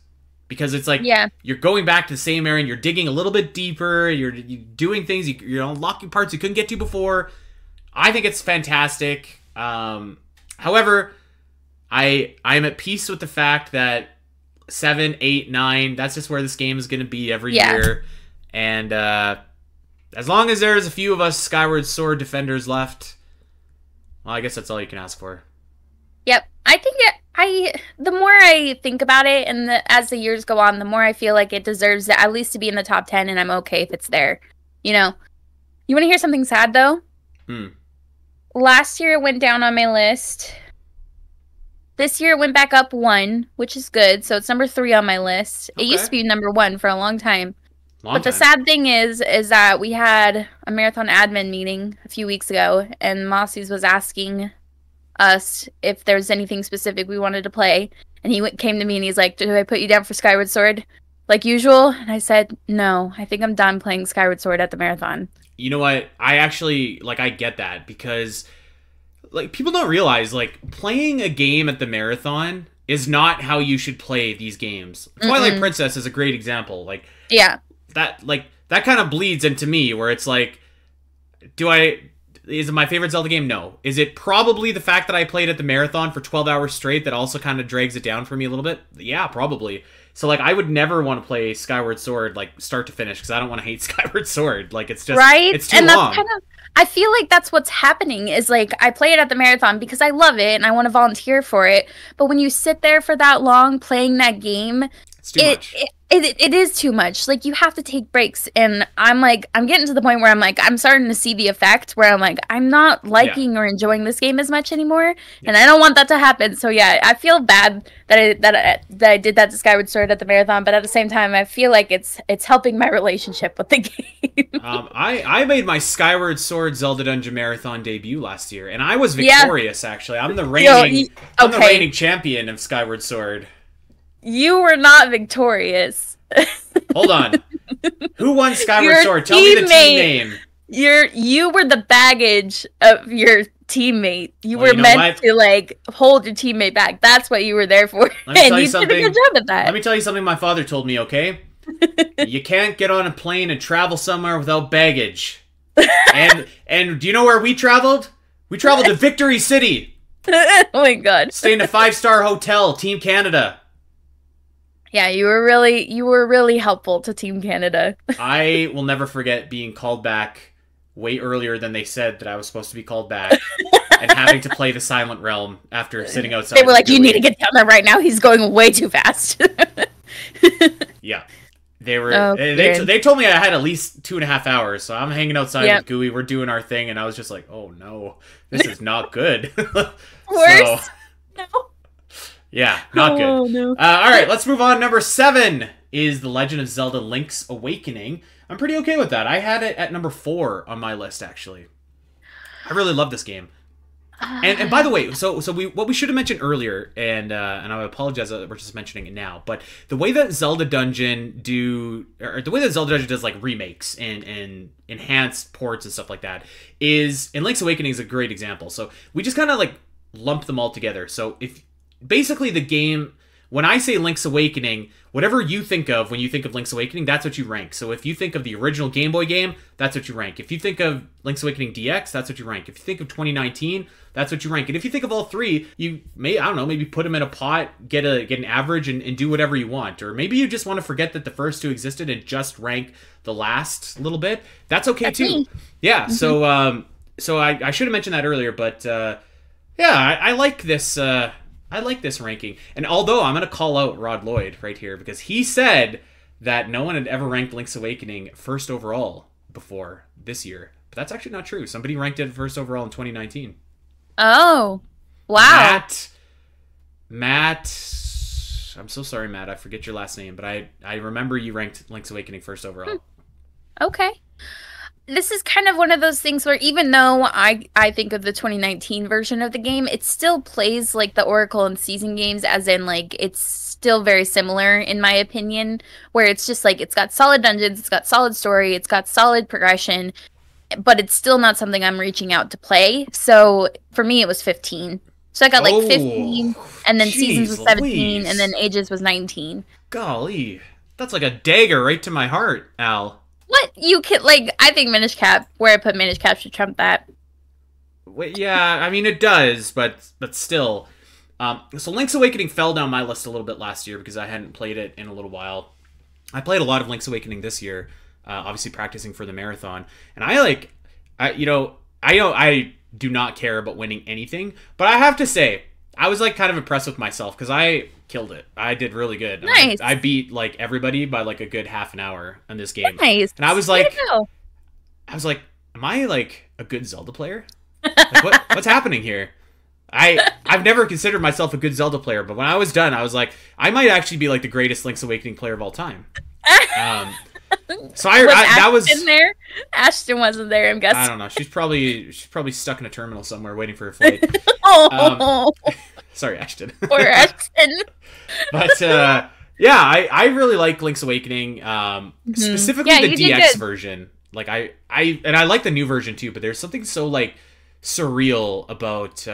Because it's like, Yeah. you're going back to the same area and you're digging a little bit deeper. You're doing things. You're unlocking parts you couldn't get to before. I think it's fantastic. However, I'm at peace with the fact that 7, 8, 9, that's just where this game is going to be every year. And as long as there's a few of us Skyward Sword defenders left, well, I guess that's all you can ask for. Yep. I think the more I think about it and as the years go on, the more I feel like it deserves at least to be in the top 10, and I'm okay if it's there. You know? You want to hear something sad, though? Last year it went down on my list. This year it went back up 1, which is good. So it's number 3 on my list. Okay. It used to be number 1 for a long time. The sad thing is that we had a marathon admin meeting a few weeks ago, and Mossie's was asking us if there was anything specific we wanted to play, and he came to me and he's like, "Do I put you down for Skyward Sword?" like usual? And I said, no, I think I'm done playing Skyward Sword at the marathon. You know what? I actually like I get that because like people don't realize like playing a game at the marathon is not how you should play these games. Twilight Princess is a great example. Like Yeah. that kind of bleeds into me where it's like is it my favorite Zelda game? No. Is it probably the fact that I played at the marathon for 12 hours straight that also kind of drags it down for me a little bit? Yeah, probably. So like I would never want to play Skyward Sword like start to finish because I don't want to hate Skyward Sword. Like it's just Right? it's too And long. that's kind of I feel like that's what's happening is like I play it at the marathon because I love it and I want to volunteer for it. But when you sit there for that long playing that game, It's too much. it is too much. Like you have to take breaks, and I'm getting to the point where I'm starting to see the effect where I'm like I'm not liking or enjoying this game as much anymore, and I don't want that to happen. So yeah, I feel bad that I did that to Skyward Sword at the marathon, but at the same time, I feel like it's helping my relationship with the game. I made my Skyward Sword Zelda Dungeon Marathon debut last year, and I was victorious. Actually, I'm the reigning champion of Skyward Sword. You were not victorious. Hold on. Who won Skyward Sword? Tell me the team name. You were the baggage of your teammate. You were meant to like hold your teammate back. That's what you were there for. And you did a good job at that. Let me tell you something my father told me, okay? You can't get on a plane and travel somewhere without baggage. And do you know where we traveled? We traveled to Victory City. Oh my god. Stayed in a 5-star hotel, Team Canada. Yeah, you were really helpful to Team Canada. I will never forget being called back way earlier than they said that I was supposed to be called back and having to play the Silent Realm after sitting outside. They were like, you need to get down there right now. He's going way too fast. Yeah. They were. They told me I had at least 2.5 hours, so I'm hanging outside with Gooey. We're doing our thing, and I was just like, "Oh no, this is not good." Worse. No. Yeah, not good. Oh no. All right, let's move on. Number 7 is The Legend of Zelda: Link's Awakening. I'm pretty okay with that. I had it at number 4 on my list, actually. I really love this game. And by the way, so what we should have mentioned earlier, and I apologize that we're just mentioning it now, but the way that Zelda Dungeon does like remakes and enhanced ports and stuff like that is, and Link's Awakening is a great example. So we just kind of like lump them all together. So if basically the game, when I say Link's Awakening, whatever you think of when you think of Link's Awakening, that's what you rank. So if you think of the original Game Boy game, that's what you rank. If you think of Link's Awakening DX, that's what you rank. If you think of 2019, that's what you rank. And if you think of all three, you may, I don't know, maybe put them in a pot, get an average, and do whatever you want. Or maybe you just want to forget that the first two existed and just rank the last little bit. That's okay too. Yeah. Mm-hmm. So I should have mentioned that earlier, but yeah, I like this. I like this ranking. And although I'm going to call out Rod Lloyd right here because he said that no one had ever ranked Link's Awakening first overall before this year. But that's actually not true. Somebody ranked it first overall in 2019. Oh, wow. Matt, I'm so sorry, Matt. I forget your last name, but I remember you ranked Link's Awakening first overall. Okay. This is kind of one of those things where even though I think of the 2019 version of the game, it still plays like the Oracle and Season games, as in like it's still very similar in my opinion, where it's just like it's got solid dungeons, it's got solid story, it's got solid progression, but it's still not something I'm reaching out to play. So for me, it was 15. So I got like 15, and then Seasons was 17, and then Ages was 19. Golly, that's like a dagger right to my heart, Al. What? You could, like, I think Minish Cap, where I put Minish Cap should trump that. Wait, yeah, I mean, it does, but still. So Link's Awakening fell down my list a little bit last year because I hadn't played it in a little while. I played a lot of Link's Awakening this year, obviously practicing for the marathon. And I do not care about winning anything, but I have to say, I was, like, kind of impressed with myself because I killed it. I did really good. Nice. I beat like everybody by like a good half an hour in this game. Nice. And I was like, am I like a good Zelda player? Like, what's happening here? I've never considered myself a good Zelda player, but when I was done, I was like, I might actually be like the greatest Link's Awakening player of all time. So that was in there. Ashton wasn't there, I'm guessing. I don't know. She's probably stuck in a terminal somewhere waiting for her flight. Oh. Sorry, Ashton. Poor Ashton. But Yeah, I really like Link's Awakening, specifically Yeah, the you did DX good. version. Like I like the new version too, but there's something so like surreal about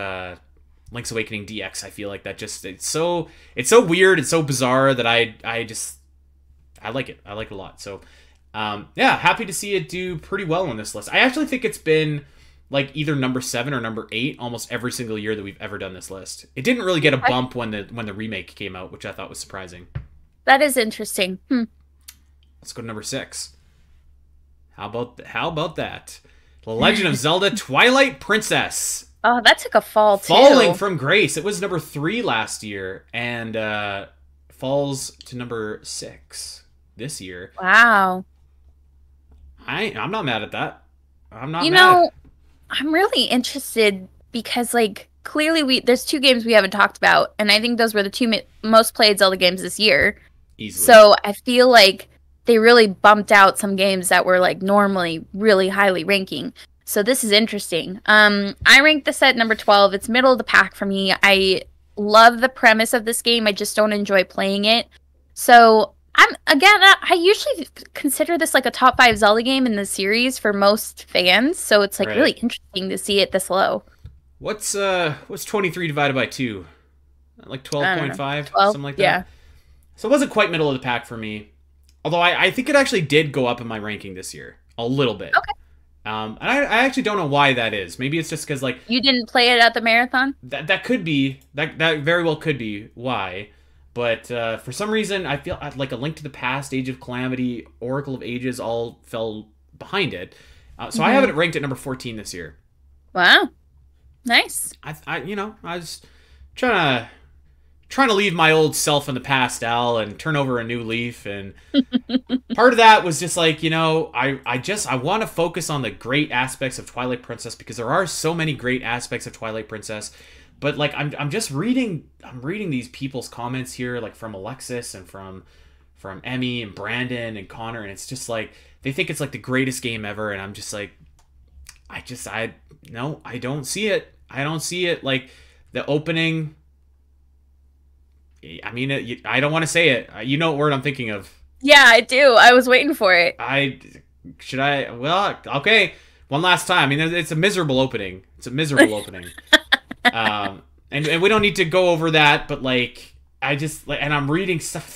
Link's Awakening DX. I feel like that just it's so weird, it's so bizarre that I like it. I like it a lot. So yeah, happy to see it do pretty well on this list. I actually think it's been like either number 7 or number 8 almost every single year that we've ever done this list. It didn't really get a bump when the remake came out, which I thought was surprising. That is interesting. Let's go to number 6. How about that? The Legend of Zelda Twilight Princess. Oh, that took a fall Falling too. from Grace. It was number 3 last year and falls to number 6 this year. Wow. I'm not mad at that. I'm not You mad. know, I'm really interested because like clearly there's two games we haven't talked about, and I think those were the two most played Zelda games this year. Easily. So I feel like they really bumped out some games that were like normally really highly ranking. So this is interesting. I ranked this at number 12. It's middle of the pack for me. I love the premise of this game. I just don't enjoy playing it. So I usually consider this like a top 5 Zelda game in the series for most fans. So it's like really Right. interesting to see it this low. What's 23 divided by 2? Like I don't know. 12.5, 12. something like that. Yeah. So it wasn't quite middle of the pack for me. Although I think it actually did go up in my ranking this year. A little bit. Okay. And I actually don't know why that is. Maybe it's just because like You didn't play it at the marathon? that could be that very well could be why. But for some reason, I feel like A Link to the Past, Age of Calamity, Oracle of Ages all fell behind it. So I have it ranked at number 14 this year. Wow. Nice. I was trying to leave my old self in the past, Al, and turn over a new leaf. And part of that was just like, I want to focus on the great aspects of Twilight Princess because there are so many great aspects of Twilight Princess. But like I'm just reading these people's comments here, like from Alexis and from Emmy and Brandon and Connor, and it's just like they think it's like the greatest game ever, and I'm just like, no, I don't see it. I don't see it. Like the opening. I mean, I don't want to say it. You know what word I'm thinking of. Yeah, I do. I was waiting for it. Well, okay. One last time. I mean, it's a miserable opening. It's a miserable opening. And we don't need to go over that, but like, and I'm reading some of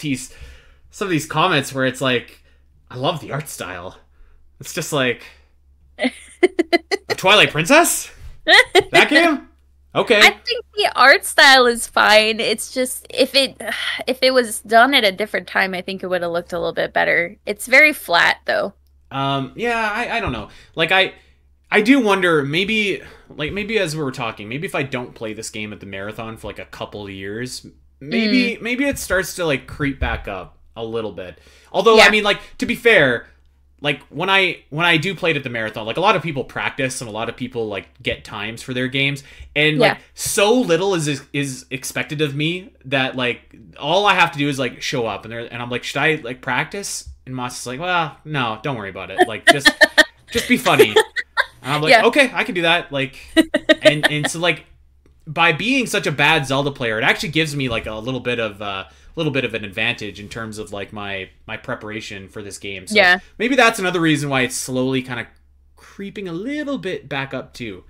these comments where it's like, I love the art style. It's just like, a Twilight Princess? That game? Okay. I think the art style is fine. It's just if it was done at a different time, I think it would have looked a little bit better. It's very flat though. Yeah, I don't know. Like I do wonder maybe as we were talking, maybe if I don't play this game at the marathon for like a couple of years, maybe it starts to like creep back up a little bit. Although Yeah. I mean, like, to be fair, like when I do play it at the marathon, like a lot of people practice and a lot of people like get times for their games, and like Yeah. so little is expected of me that like all I have to do is like show up and I'm like, should I like practice? And Moss is like, well, no, don't worry about it. Like just be funny. And I'm like, Yeah. okay, I can do that. Like, and so like by being such a bad Zelda player, it actually gives me like a little bit of an advantage in terms of like my preparation for this game. So Yeah. maybe that's another reason why it's slowly kind of creeping a little bit back up too.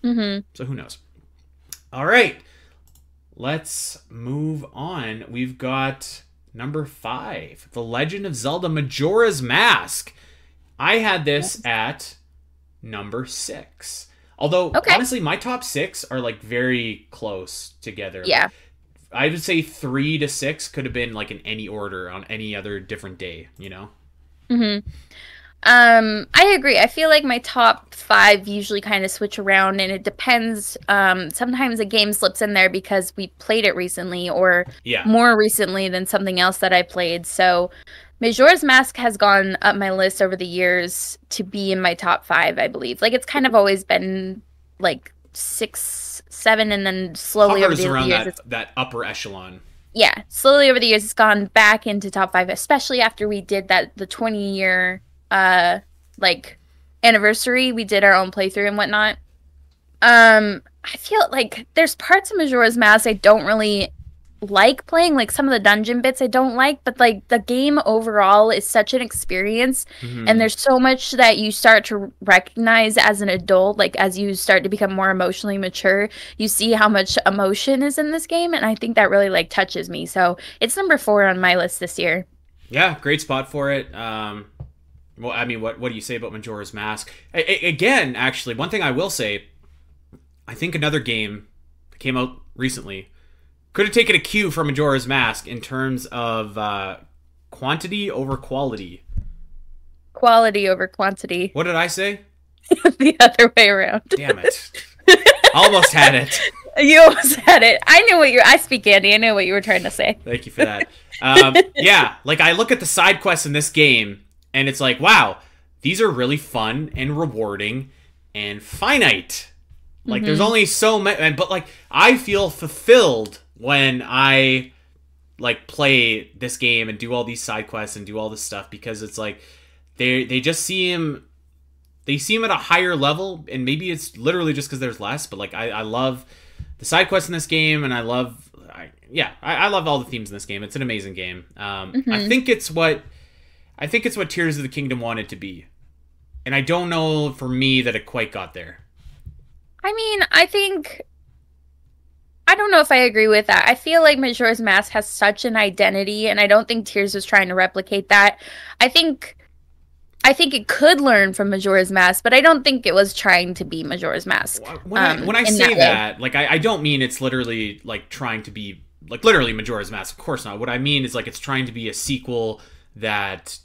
So who knows? All right, let's move on. We've got number 5, The Legend of Zelda Majora's Mask. I had this at number 6. Although, Okay. honestly, my top 6 are like very close together. Yeah. I would say 3 to 6 could have been like in any order on any other different day, you know? I agree. I feel like my top 5 usually kind of switch around, and it depends. Sometimes a game slips in there because we played it recently, or Yeah. more recently than something else that I played. So, Majora's Mask has gone up my list over the years to be in my top 5, I believe. Like it's kind of always been like 6, 7, and then slowly over Hovers the around years, that upper echelon. yeah, slowly over the years, it's gone back into top 5, especially after we did the 20-year like anniversary. We did our own playthrough and whatnot. I feel like there's parts of Majora's Mask I don't really like playing. Like some of the dungeon bits I don't like, but like the game overall is such an experience, and Hmm. there's so much that you start to recognize as an adult. Like as you start to become more emotionally mature, you see how much emotion is in this game, and I think that really like touches me. So it's number 4 on my list this year. Yeah, great spot for it. Well, I mean, what do you say about Majora's Mask? Again, actually, one thing I will say, I think another game that came out recently could have taken a cue from Majora's Mask in terms of quantity over quality. Quality over quantity. What did I say? The other way around. Damn it. Almost had it. You almost had it. I knew what you. I speak Andy. I knew what you were trying to say. Thank you for that. Yeah, like I look at the side quests in this game, and it's like, wow, these are really fun and rewarding and finite. Like, there's only so many, but like, I feel fulfilled when I like play this game and do all these side quests and do all this stuff because it's like they just seem they seem at a higher level, and maybe it's literally just because there's less. But like, I love the side quests in this game, and I love all the themes in this game. It's an amazing game. I think it's what Tears of the Kingdom wanted to be, and I don't know for me that it quite got there. I mean, I don't know if I agree with that. I feel like Majora's Mask has such an identity, and I don't think Tears was trying to replicate that. I think it could learn from Majora's Mask, but I don't think it was trying to be Majora's Mask. When I say that, like I don't mean it's literally like trying to be like literally Majora's Mask. Of course not. What I mean is like it's trying to be a sequel that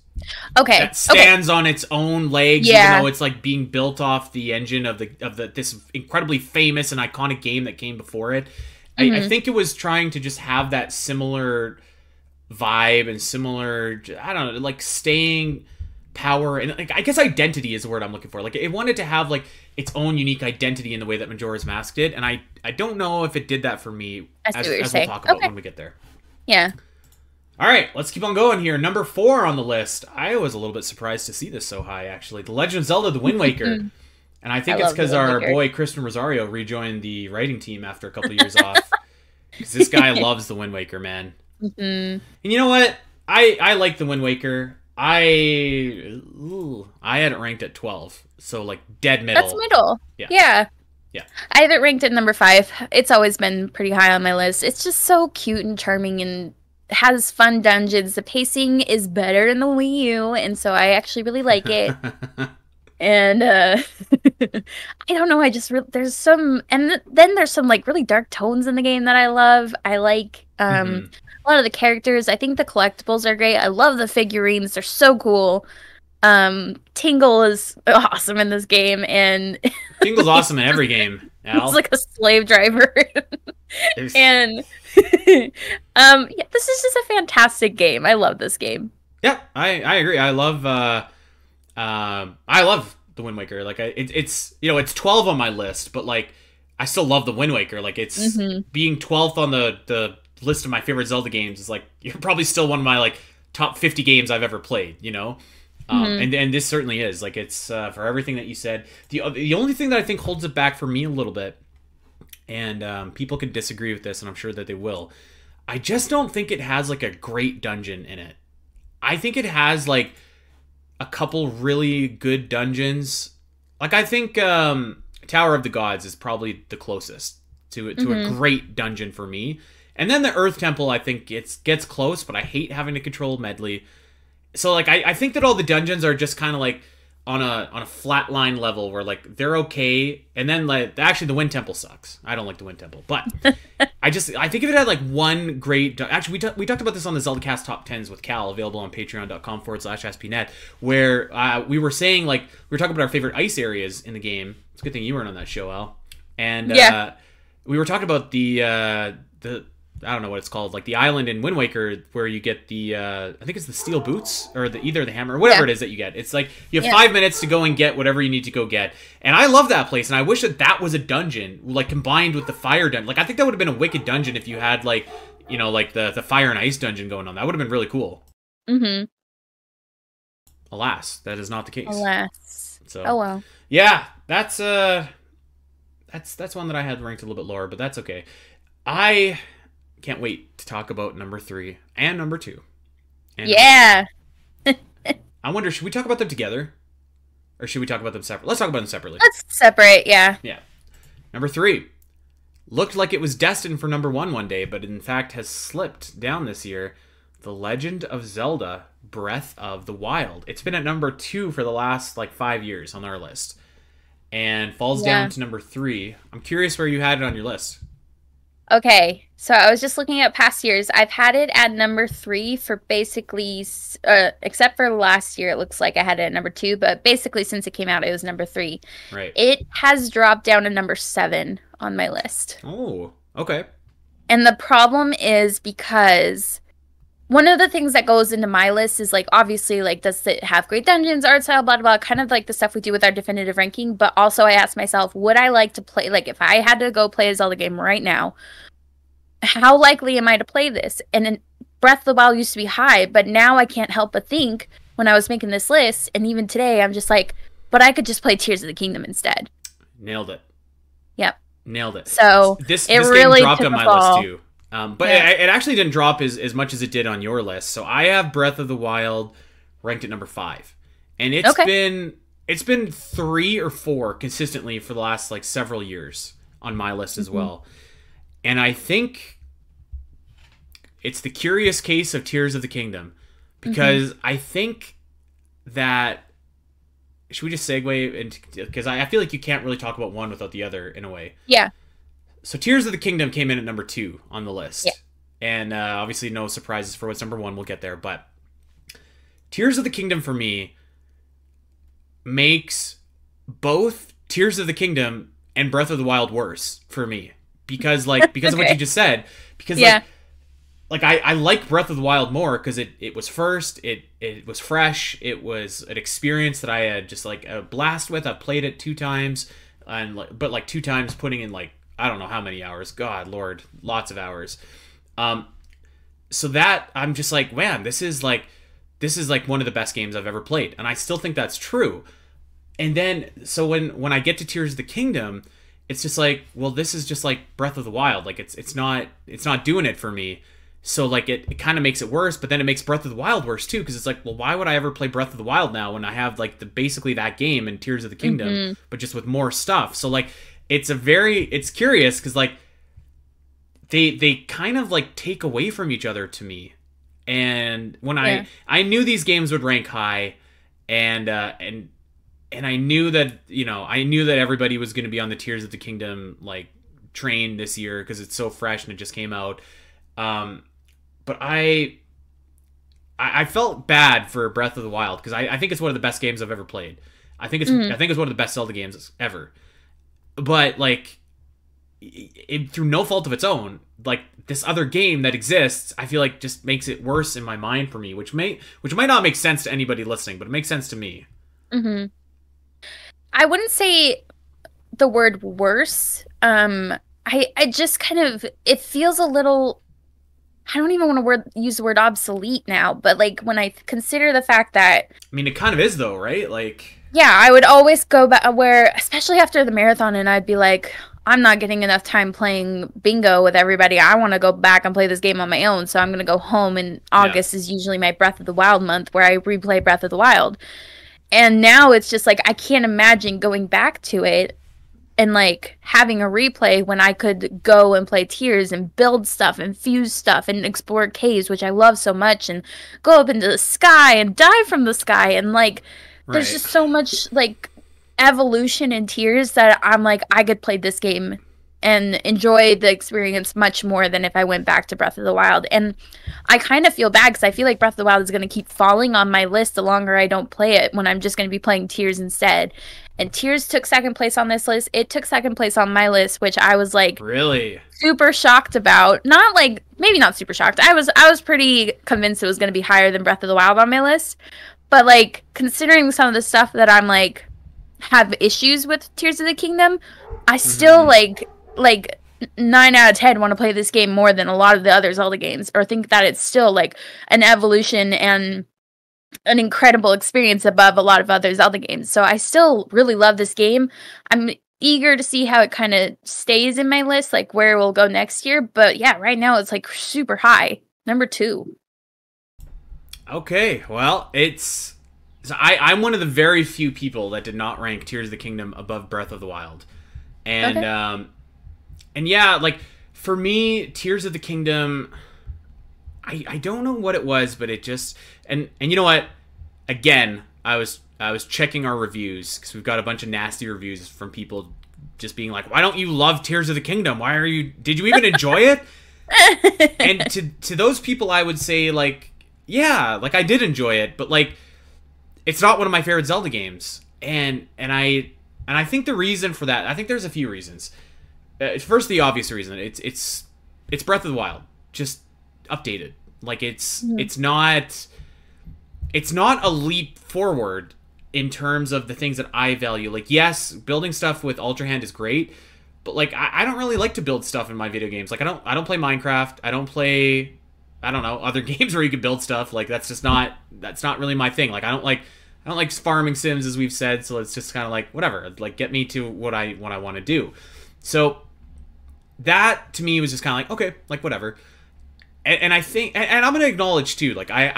stands on its own legs, even though it's like being built off the engine of the this incredibly famous and iconic game that came before it. I think it was trying to just have that similar vibe and similar, I don't know, like staying power, and like I guess identity is the word I'm looking for. Like it wanted to have like its own unique identity in the way that Majora's Mask did, and I don't know if it did that for me, as we'll talk about when we get there. Yeah. All right, let's keep on going here. Number 4 on the list. I was a little bit surprised to see this so high, actually. The Legend of Zelda: The Wind Waker. And I think it's because our boy Kristen Rosario rejoined the writing team after a couple of years off. Because this guy loves The Wind Waker, man. And you know what? I like The Wind Waker. I had it ranked at 12, so like dead middle. That's middle. Yeah. I have it ranked at number 5. It's always been pretty high on my list. It's just so cute and charming and has fun dungeons. The pacing is better in the Wii U, and so I actually really like it. And I don't know, I just there's some, and then there's some like really dark tones in the game that I love. I like a lot of the characters. I think the collectibles are great. I love the figurines. They're so cool. Tingle is awesome in this game, and Tingle's awesome in every game. Al. He's like a slave driver. And yeah, this is just a fantastic game. I love this game. Yeah, I agree. I love The Wind Waker. Like it's it's 12 on my list, but like I still love The Wind Waker. Like it's being 12th on the list of my favorite Zelda games is like you're probably still one of my like top 50 games I've ever played, and this certainly is. Like it's for everything that you said. The only thing that I think holds it back for me a little bit, and people could disagree with this, and I'm sure that they will. I just don't think it has like a great dungeon in it. I think it has like a couple really good dungeons. Like I think Tower of the Gods is probably the closest to a great dungeon for me. And then the Earth Temple, I think gets close, but I hate having to control Medley. So like I think that all the dungeons are just kind of like on a flat line level where like they're okay, and then like actually the Wind Temple sucks. I don't like the Wind Temple, but I think if it had like one great actually we talked about this on the ZeldaCast Top 10s with Cal, available on patreon.com/spnet, where we were saying like we were talking about our favorite ice areas in the game. It's a good thing you weren't on that show, Al. And we were talking about the I don't know what it's called, like the island in Wind Waker where you get the I think it's the steel boots or either the hammer or whatever it is that you get. It's like you have 5 minutes to go and get whatever you need to go get. And I love that place, and I wish that was a dungeon like combined with the fire dungeon. Like I think that would have been a wicked dungeon if you had like like the fire and ice dungeon going on. That would have been really cool. Alas, that is not the case. Alas. So oh well. Yeah, that's one that I had ranked a little bit lower, but that's okay. can't wait to talk about number 3 and number 2. And Yeah. I wonder, should we talk about them together? Or should we talk about them separately? Let's talk about them separately. Let's separate, yeah. Yeah. Number 3. Looked like it was destined for number 1 one day, but in fact has slipped down this year. The Legend of Zelda Breath of the Wild. It's been at number 2 for the last 5 years on our list. And falls down to number 3. I'm curious where you had it on your list. Okay, so I was just looking at past years. I've had it at number 3 for basically, except for last year, it looks like I had it at number 2, but basically since it came out, it was number 3. Right. It has dropped down to number 7 on my list. Oh, okay. And the problem is because one of the things that goes into my list is obviously does it have great dungeons, art style, blah, blah, blah, kind of the stuff we do with our definitive ranking. But also I ask myself, would I like to play, if I had to go play a Zelda game right now, how likely am I to play this? And Breath of the Wild used to be high, but now I can't help but think when I was making this list, and even today, I'm just but I could just play Tears of the Kingdom instead. Nailed it. Yep. Nailed it. So this really game dropped on my list too. But it actually didn't drop as much as it did on your list. So I have Breath of the Wild ranked at number 5, and it's been 3 or 4 consistently for the last several years on my list as well. And I think it's the curious case of Tears of the Kingdom, because I think that, should we just segue into, because I feel like you can't really talk about one without the other in a way. Yeah. So Tears of the Kingdom came in at number 2 on the list. Yeah. And obviously no surprises for what's number 1. We'll get there. But Tears of the Kingdom for me makes both Tears of the Kingdom and Breath of the Wild worse for me. Because because of what you just said. Because I like Breath of the Wild more because it was first, it was fresh, it was an experience that I had just a blast with. I've played it 2 times, but 2 times putting in I don't know how many hours. God, Lord, lots of hours. So that I'm just man, this is one of the best games I've ever played, and I still think that's true. And then so when I get to Tears of the Kingdom, it's just well, this is just Breath of the Wild. It's not doing it for me. So it kind of makes it worse, but then it makes Breath of the Wild worse too, because it's well, why would I ever play Breath of the Wild now when I have basically that game in Tears of the Kingdom, but just with more stuff. So it's curious because they kind of take away from each other to me. And when I knew these games would rank high, and I knew that everybody was going to be on the Tears of the Kingdom train this year because it's so fresh and it just came out. But I felt bad for Breath of the Wild because I think it's one of the best games I've ever played. I think it's one of the best Zelda games ever. But through no fault of its own, this other game that exists, I feel just makes it worse in my mind for me, which might not make sense to anybody listening, but it makes sense to me. I wouldn't say the word worse. I just kind of, it feels a little, I don't even want to use the word obsolete now, but when I consider the fact that, I mean, it kind of is though, right? Yeah, I would always go back especially after the marathon, and I'd be I'm not getting enough time playing bingo with everybody. I want to go back and play this game on my own, so I'm going to go home, and August is usually my Breath of the Wild month where I replay Breath of the Wild. And now it's just I can't imagine going back to it and having a replay when I could go and play Tears and build stuff and fuse stuff and explore caves, which I love so much, and go up into the sky and dive from the sky, and there's just so much evolution in Tears that I'm I could play this game and enjoy the experience much more than if I went back to Breath of the Wild. And I kind of feel bad because I feel like Breath of the Wild is going to keep falling on my list the longer I don't play it, when I'm just going to be playing Tears instead. And Tears took 2nd place on this list. It took 2nd place on my list, which I was really super shocked about. Not maybe not super shocked. I was pretty convinced it was going to be higher than Breath of the Wild on my list. But considering some of the stuff that I'm have issues with Tears of the Kingdom, I still 9 out of 10 want to play this game more than a lot of the other Zelda games, or think that it's still an evolution and an incredible experience above a lot of other Zelda games. So I still really love this game. I'm eager to see how it kind of stays in my list, like where it will go next year. But yeah, right now it's like super high. Number 2. Okay, well, I'm one of the very few people that did not rank Tears of the Kingdom above Breath of the Wild. And Okay. and yeah, like for me, Tears of the Kingdom, I don't know what it was, but it just and you know what? Again, I was checking our reviews because we've got a bunch of nasty reviews from people just being like, "Why don't you love Tears of the Kingdom? Why are you? Did you even enjoy it?" And to those people, I would say like, yeah, like I did enjoy it, but like it's not one of my favorite Zelda games, and I think the reason for that, I think there's a few reasons. First, the obvious reason, it's Breath of the Wild, just updated. Like Mhm. it's not a leap forward in terms of the things that I value. Like, yes, building stuff with Ultra Hand is great, but like I don't really like to build stuff in my video games. Like I don't play Minecraft. I don't play, I don't know, other games where you can build stuff. Like that's not really my thing. Like I don't like farming sims, as we've said, so it's just kind of like whatever. Like get me to what I want to do. So that to me was just kind of like okay, like whatever. And I think, and I'm gonna acknowledge too, like I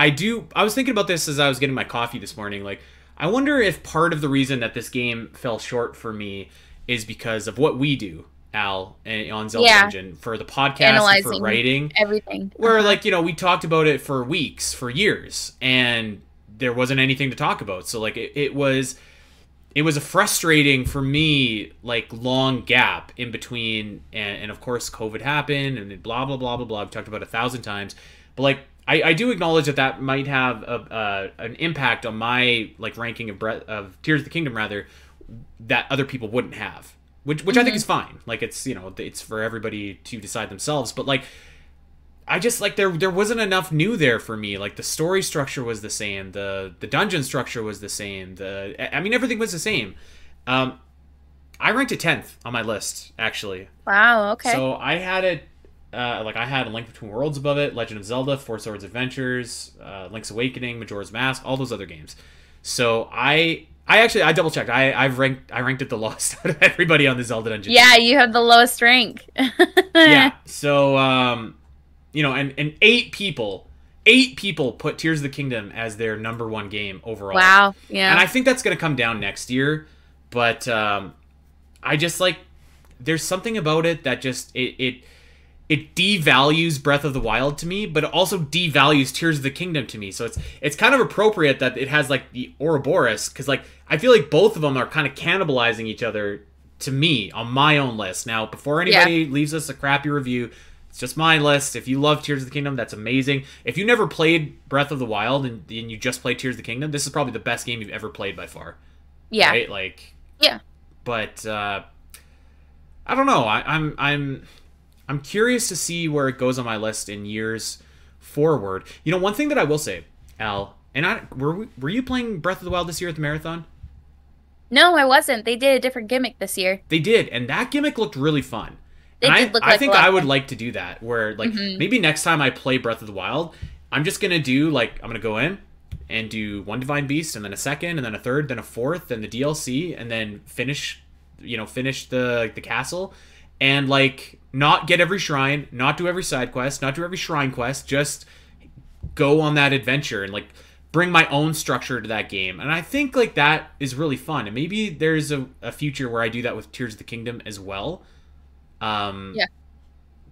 was thinking about this as I was getting my coffee this morning. Like I wonder if part of the reason that this game fell short for me is because of what we do, Al, on Zelda Yeah, Dungeon for the podcast and for analyzing writing, everything. where like we talked about it for weeks, for years, and there wasn't anything to talk about. So like it was a frustrating for me like long gap in between, and of course COVID happened and blah blah blah blah blah. I've talked about 1,000 times, but like I do acknowledge that that might have an impact on my like ranking of Tears of the Kingdom rather, that other people wouldn't have, which I think Hmm. is fine. Like it's it's for everybody to decide themselves, but like I just like there wasn't enough new there for me. Like the story structure was the same, the dungeon structure was the same. I mean everything was the same. Um, I ranked it 10th on my list actually. Wow. Okay. So I had it like I had A Link Between Worlds above it, Legend of Zelda, Four Swords Adventures, Link's Awakening, Majora's Mask, all those other games. So I double checked. I ranked it the lowest out of everybody on the Zelda Dungeon Yeah, team. you have the lowest rank. Yeah. So and eight people put Tears of the Kingdom as their number one game overall, Wow. and Yeah. I think that's going to come down next year. But I just like there's something about it that just it devalues Breath of the Wild to me, but it also devalues Tears of the Kingdom to me. So it's kind of appropriate that it has like the Ouroboros, because like I feel like both of them are kind of cannibalizing each other to me on my own list. Now, before Yeah. anybody leaves us a crappy review, it's just my list. If you love Tears of the Kingdom, that's amazing. If you never played Breath of the Wild and you just play Tears of the Kingdom, this is probably the best game you've ever played by far. Yeah. Right? Like, Yeah. but I don't know. I'm curious to see where it goes on my list in years forward. One thing that I will say, Al, and were you playing Breath of the Wild this year at the marathon? No, I wasn't. They did a different gimmick this year. They did, and that gimmick looked really fun. And They did look I like a think lot I of would fun. like to do that, where like Hmm. maybe next time I play Breath of the Wild, I'm just gonna do like I'm gonna go in and do one Divine Beast, and then a second, and then a third, then a fourth, then the DLC, and then finish the castle, and like not get every shrine, not do every side quest, not do every shrine quest, just go on that adventure and like bring my own structure to that game. And I think like that is really fun. And maybe there's a future where I do that with Tears of the Kingdom as well. Um, Yeah.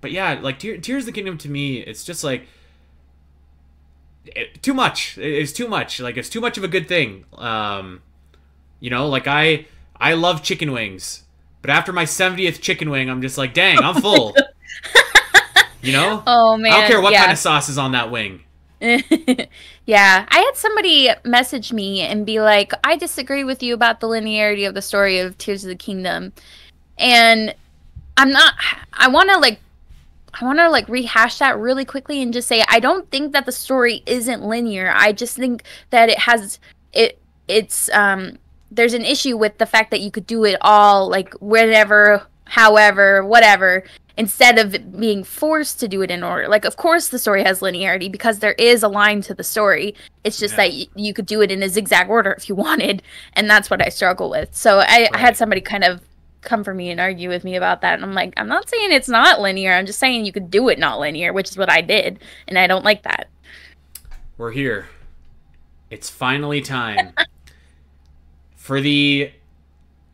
but yeah, like Tears of the Kingdom to me, it's just like too much. It's too much. Like it's too much of a good thing. Like I love chicken wings, but after my 70th chicken wing, I'm just like, dang, I'm full. You know, Oh I don't care man. what kind Yeah. of sauce is on that wing. Yeah, I had somebody message me and be like, I disagree with you about the linearity of the story of Tears of the Kingdom. And I'm not I want to like rehash that really quickly and just say I don't think that the story isn't linear. I just think that it's there's an issue with the fact that you could do it all like whenever, however, whatever, instead of it being forced to do it in order. Like of course the story has linearity because there is a line to the story. It's just Yeah. that you could do it in a zigzag order if you wanted, and that's what I struggle with. So I had Right. somebody kind of come for me and argue with me about that. And I'm like, I'm not saying it's not linear. I'm just saying you could do it not linear, which is what I did. And I don't like that. We're here. It's finally time. For the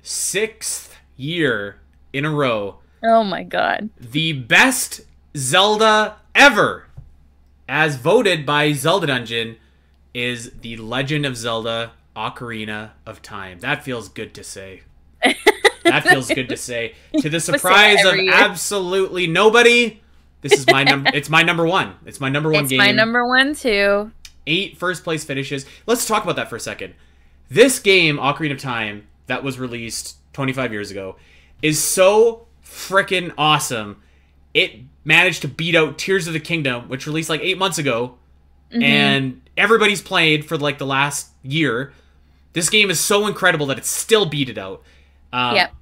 6th year in a row. Oh my god. The best Zelda ever, as voted by Zelda Dungeon, is The Legend of Zelda Ocarina of Time. That feels good to say. That feels good to say. To the surprise of absolutely nobody, this is my number. It's my number one. It's my number one game. It's my number one too. 8 first place finishes. Let's talk about that for a second. This game, Ocarina of Time, that was released 25 years ago, is so freaking awesome. It managed to beat out Tears of the Kingdom, which released like 8 months ago, and everybody's played for like the last year. This game is so incredible that it still beat it out. Yep.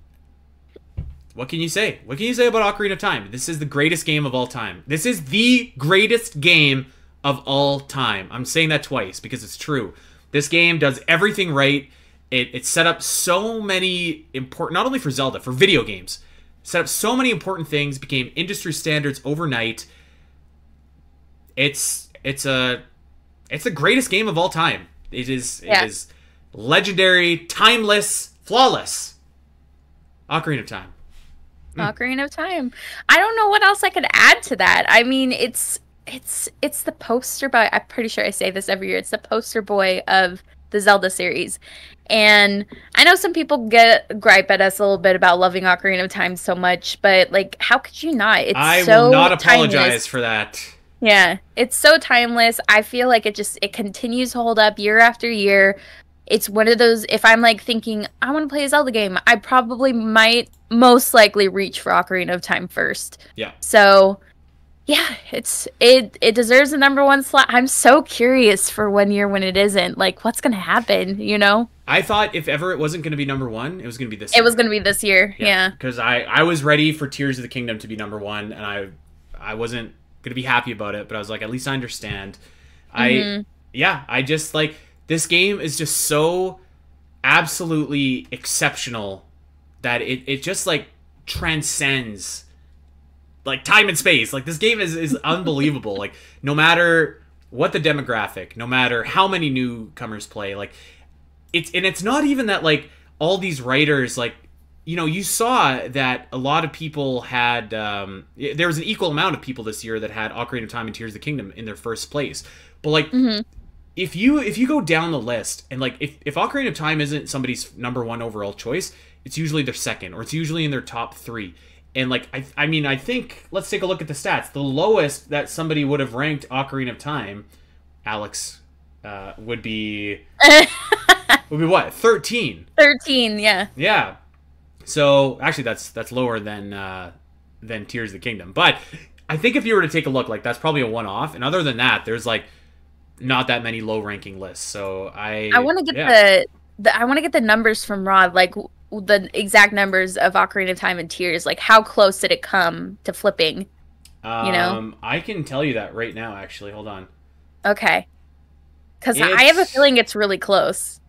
What can you say? What can you say about Ocarina of Time? This is the greatest game of all time. This is the greatest game of all time. I'm saying that twice because it's true. This game does everything right. It set up so many important, not only for Zelda, for video games. Set up so many important things, became industry standards overnight. It's the greatest game of all time. It is legendary, timeless, flawless. Ocarina of Time. Ocarina of Time. I don't know what else I could add to that. I mean, it's the poster boy. I'm pretty sure I say this every year. It's the poster boy of the Zelda series. And I know some people gripe at us a little bit about loving Ocarina of Time so much, but like, how could you not? I will not apologize for that. Yeah, it's so timeless. I feel like it continues to hold up year after year. It's one of those, if I'm like thinking, I want to play a Zelda game, I probably might most likely reach for Ocarina of Time first. Yeah. So, yeah, it deserves the number one slot. I'm so curious for 1 year when it isn't. Like, what's going to happen, you know? I thought if ever it wasn't going to be number one, it was going to be this year. It was going to be this year, yeah. Because I was ready for Tears of the Kingdom to be number one, and I wasn't going to be happy about it, but I was like, at least I understand. I just, like, this game is just so absolutely exceptional that it just, like, transcends, like, time and space. Like, this game is unbelievable. Like, no matter what the demographic, no matter how many newcomers play, like, it's not even that, like, all these writers, like, you know, you saw that a lot of people had, there was an equal amount of people this year that had Ocarina of Time and Tears of the Kingdom in their first place. But, like, if you go down the list, and, like, if Ocarina of Time isn't somebody's number one overall choice, it's usually their second, or it's usually in their top 3. And, like, I mean, I think, let's take a look at the stats. The lowest that somebody would have ranked Ocarina of Time, Alex, would be what? 13. 13, yeah. Yeah. So, actually, that's lower than Tears of the Kingdom. But I think if you were to take a look, like, that's probably a one-off. And other than that, there's, like, not that many low-ranking lists. So I want to get I want to get the numbers from Rod, like the exact numbers of Ocarina of Time and Tears. Like, how close did it come to flipping? You know, I can tell you that right now. Actually, hold on. Okay, because I have a feeling it's really close.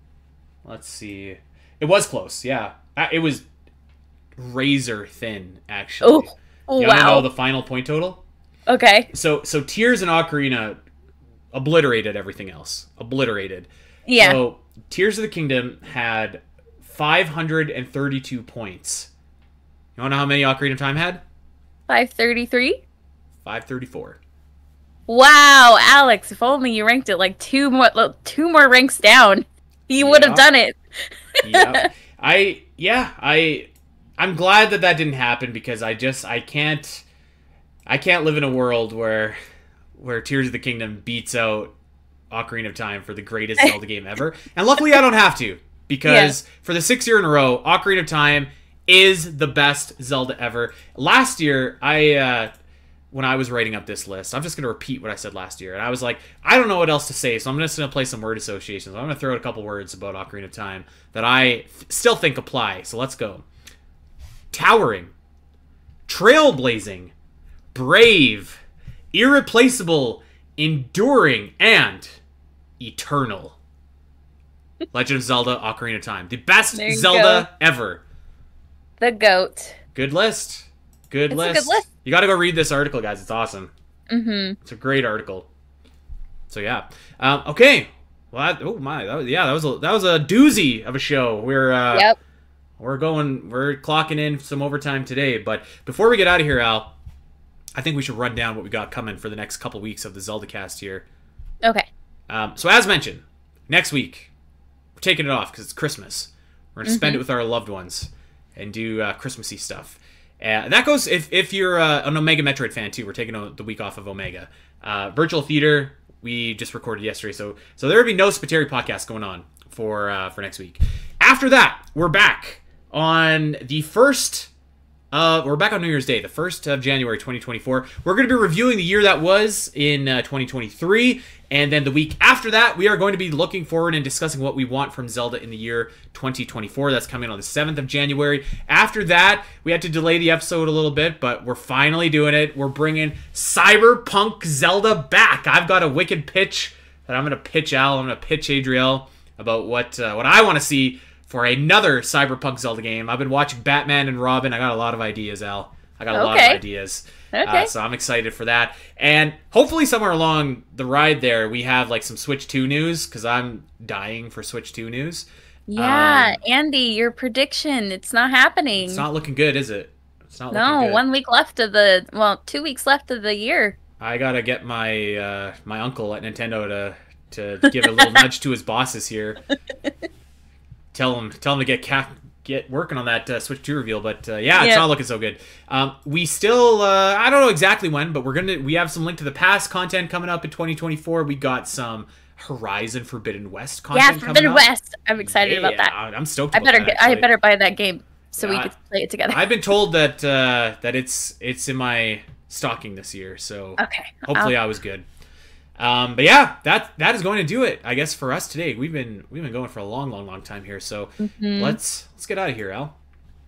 Let's see. It was close. Yeah, it was razor thin. Actually. Oh, you wow. want to know the final point total? Okay. So Tears and Ocarina obliterated everything else. Obliterated. Yeah. So Tears of the Kingdom had 532 points. You want to know how many Ocarina of Time had? 533? 534. Wow, Alex, if only you ranked it like two more ranks down, you would have done it. I'm glad that didn't happen, because I can't live in a world where Tears of the Kingdom beats out Ocarina of Time for the greatest Zelda game ever. And luckily I don't have to, because for the 6th year in a row, Ocarina of Time is the best Zelda ever. Last year, when I was writing up this list, I'm just going to repeat what I said last year. And I was like, I don't know what else to say, so I'm just going to play some word associations. I'm going to throw out a couple words about Ocarina of Time that I still think apply. So let's go. Towering. Trailblazing. Brave. Irreplaceable. Enduring. And eternal. Legend of Zelda Ocarina of Time. The best Zelda ever. The GOAT. Good list. Good It's list. a good list. You got to go read this article, guys. It's awesome. Mm-hmm. It's a great article. So yeah. Okay. Well, that was a doozy of a show. Yep. We're clocking in some overtime today. But before we get out of here, Al, I think we should run down what we got coming for the next couple weeks of the Zelda cast here. Okay. So as mentioned, next week we're taking it off because it's Christmas. We're gonna spend it with our loved ones and do Christmassy stuff. That goes if you're an Omega Metroid fan too. We're taking the week off of Omega. Virtual Theater we just recorded yesterday, so there will be no Spiteri podcast going on for next week. After that, we're back on the first. We're back on New Year's Day, the 1st of January 2024. We're going to be reviewing the year that was in 2023. And then the week after that, we are going to be looking forward and discussing what we want from Zelda in the year 2024. That's coming on the 7th of January. After that, we had to delay the episode a little bit, but we're finally doing it. We're bringing Cyberpunk Zelda back. I've got a wicked pitch that I'm going to pitch Al. I'm going to pitch Adriel about what I want to see for another Cyberpunk Zelda game. I've been watching Batman and Robin. I got a lot of ideas, Al. I got a lot of ideas. Okay. So I'm excited for that. And hopefully somewhere along the ride there, we have like some Switch 2 news, because I'm dying for Switch 2 news. Yeah, Andy, your prediction, it's not happening. It's not looking good, is it? It's not looking good. 1 week left of 2 weeks left of the year. I got to get my my uncle at Nintendo to give a little nudge to his bosses here. Tell him to get working on that Switch 2 reveal, but it's not looking so good. We still I don't know exactly when, but we have some Link to the Past content coming up in 2024. We got some Horizon Forbidden West content coming up. Forbidden West. I'm excited about that. I'm stoked. I better buy that game so we can play it together. I've been told that it's in my stocking this year, so hopefully I was good. But yeah, that is going to do it, I guess, for us today. We've been going for a long time here, so let's get out of here, Al.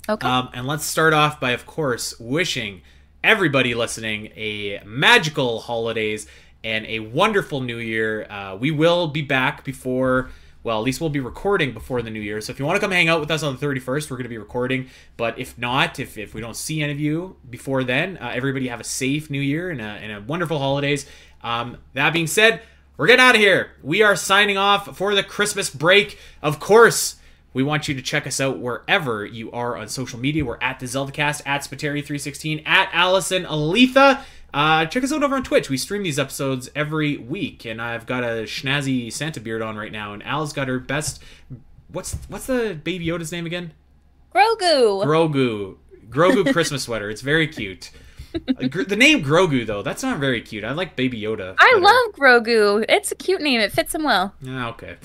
Okay. And let's start off by, of course, wishing everybody listening a magical holidays and a wonderful new year. We will be back before, well, at least we'll be recording before the new year. So if you want to come hang out with us on the 31st, we're going to be recording. But if not, if we don't see any of you before then, everybody have a safe new year and a wonderful holidays. That being said, we're getting out of here. We are signing off for the Christmas break. Of course, we want you to check us out wherever you are on social media. We're at the ZeldaCast, at Spiteri316, at Allison Aletha. Check us out over on Twitch. We stream these episodes every week, and I've got a schnazzy Santa beard on right now, and Al's got her best... What's the Baby Yoda's name again? Grogu Christmas sweater. It's very cute. The name Grogu, though, that's not very cute. I like Baby Yoda. I love Grogu. It's a cute name. It fits him well. Okay.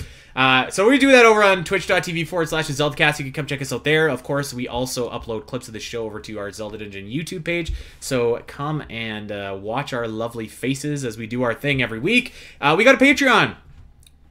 So we do that over on twitch.tv/ZeldaCast. You can come check us out there. Of course, we also upload clips of the show over to our Zelda Dungeon YouTube page. So come and watch our lovely faces as we do our thing every week. We got a Patreon.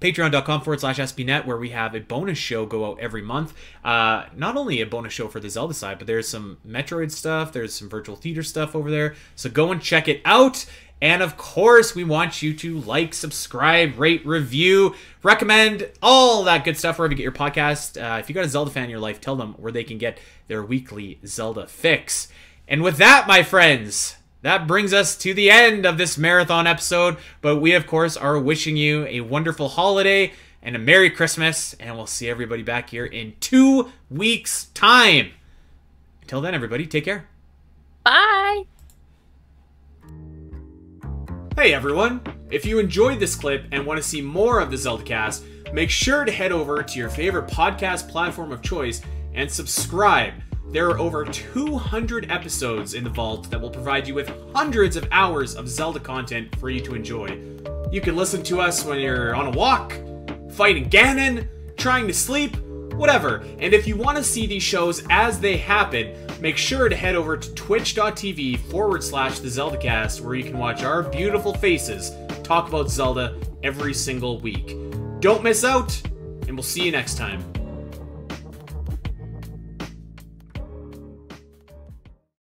Patreon.com/SBNet, where we have a bonus show go out every month. Not only a bonus show for the Zelda side, but there's some Metroid stuff, there's some Virtual Theater stuff over there. So go and check it out. And of course, we want you to like, subscribe, rate, review, recommend, all that good stuff wherever you get your podcast. If you got a Zelda fan in your life, tell them where they can get their weekly Zelda fix. And with that, my friends, that brings us to the end of this marathon episode, but we, of course, are wishing you a wonderful holiday and a Merry Christmas, and we'll see everybody back here in 2 weeks' time. Until then, everybody, take care. Bye! Hey, everyone! If you enjoyed this clip and want to see more of the ZeldaCast, make sure to head over to your favorite podcast platform of choice and subscribe. There are over 200 episodes in the vault that will provide you with hundreds of hours of Zelda content for you to enjoy. You can listen to us when you're on a walk, fighting Ganon, trying to sleep, whatever. And if you want to see these shows as they happen, make sure to head over to twitch.tv/TheZeldaCast, where you can watch our beautiful faces talk about Zelda every single week. Don't miss out, and we'll see you next time.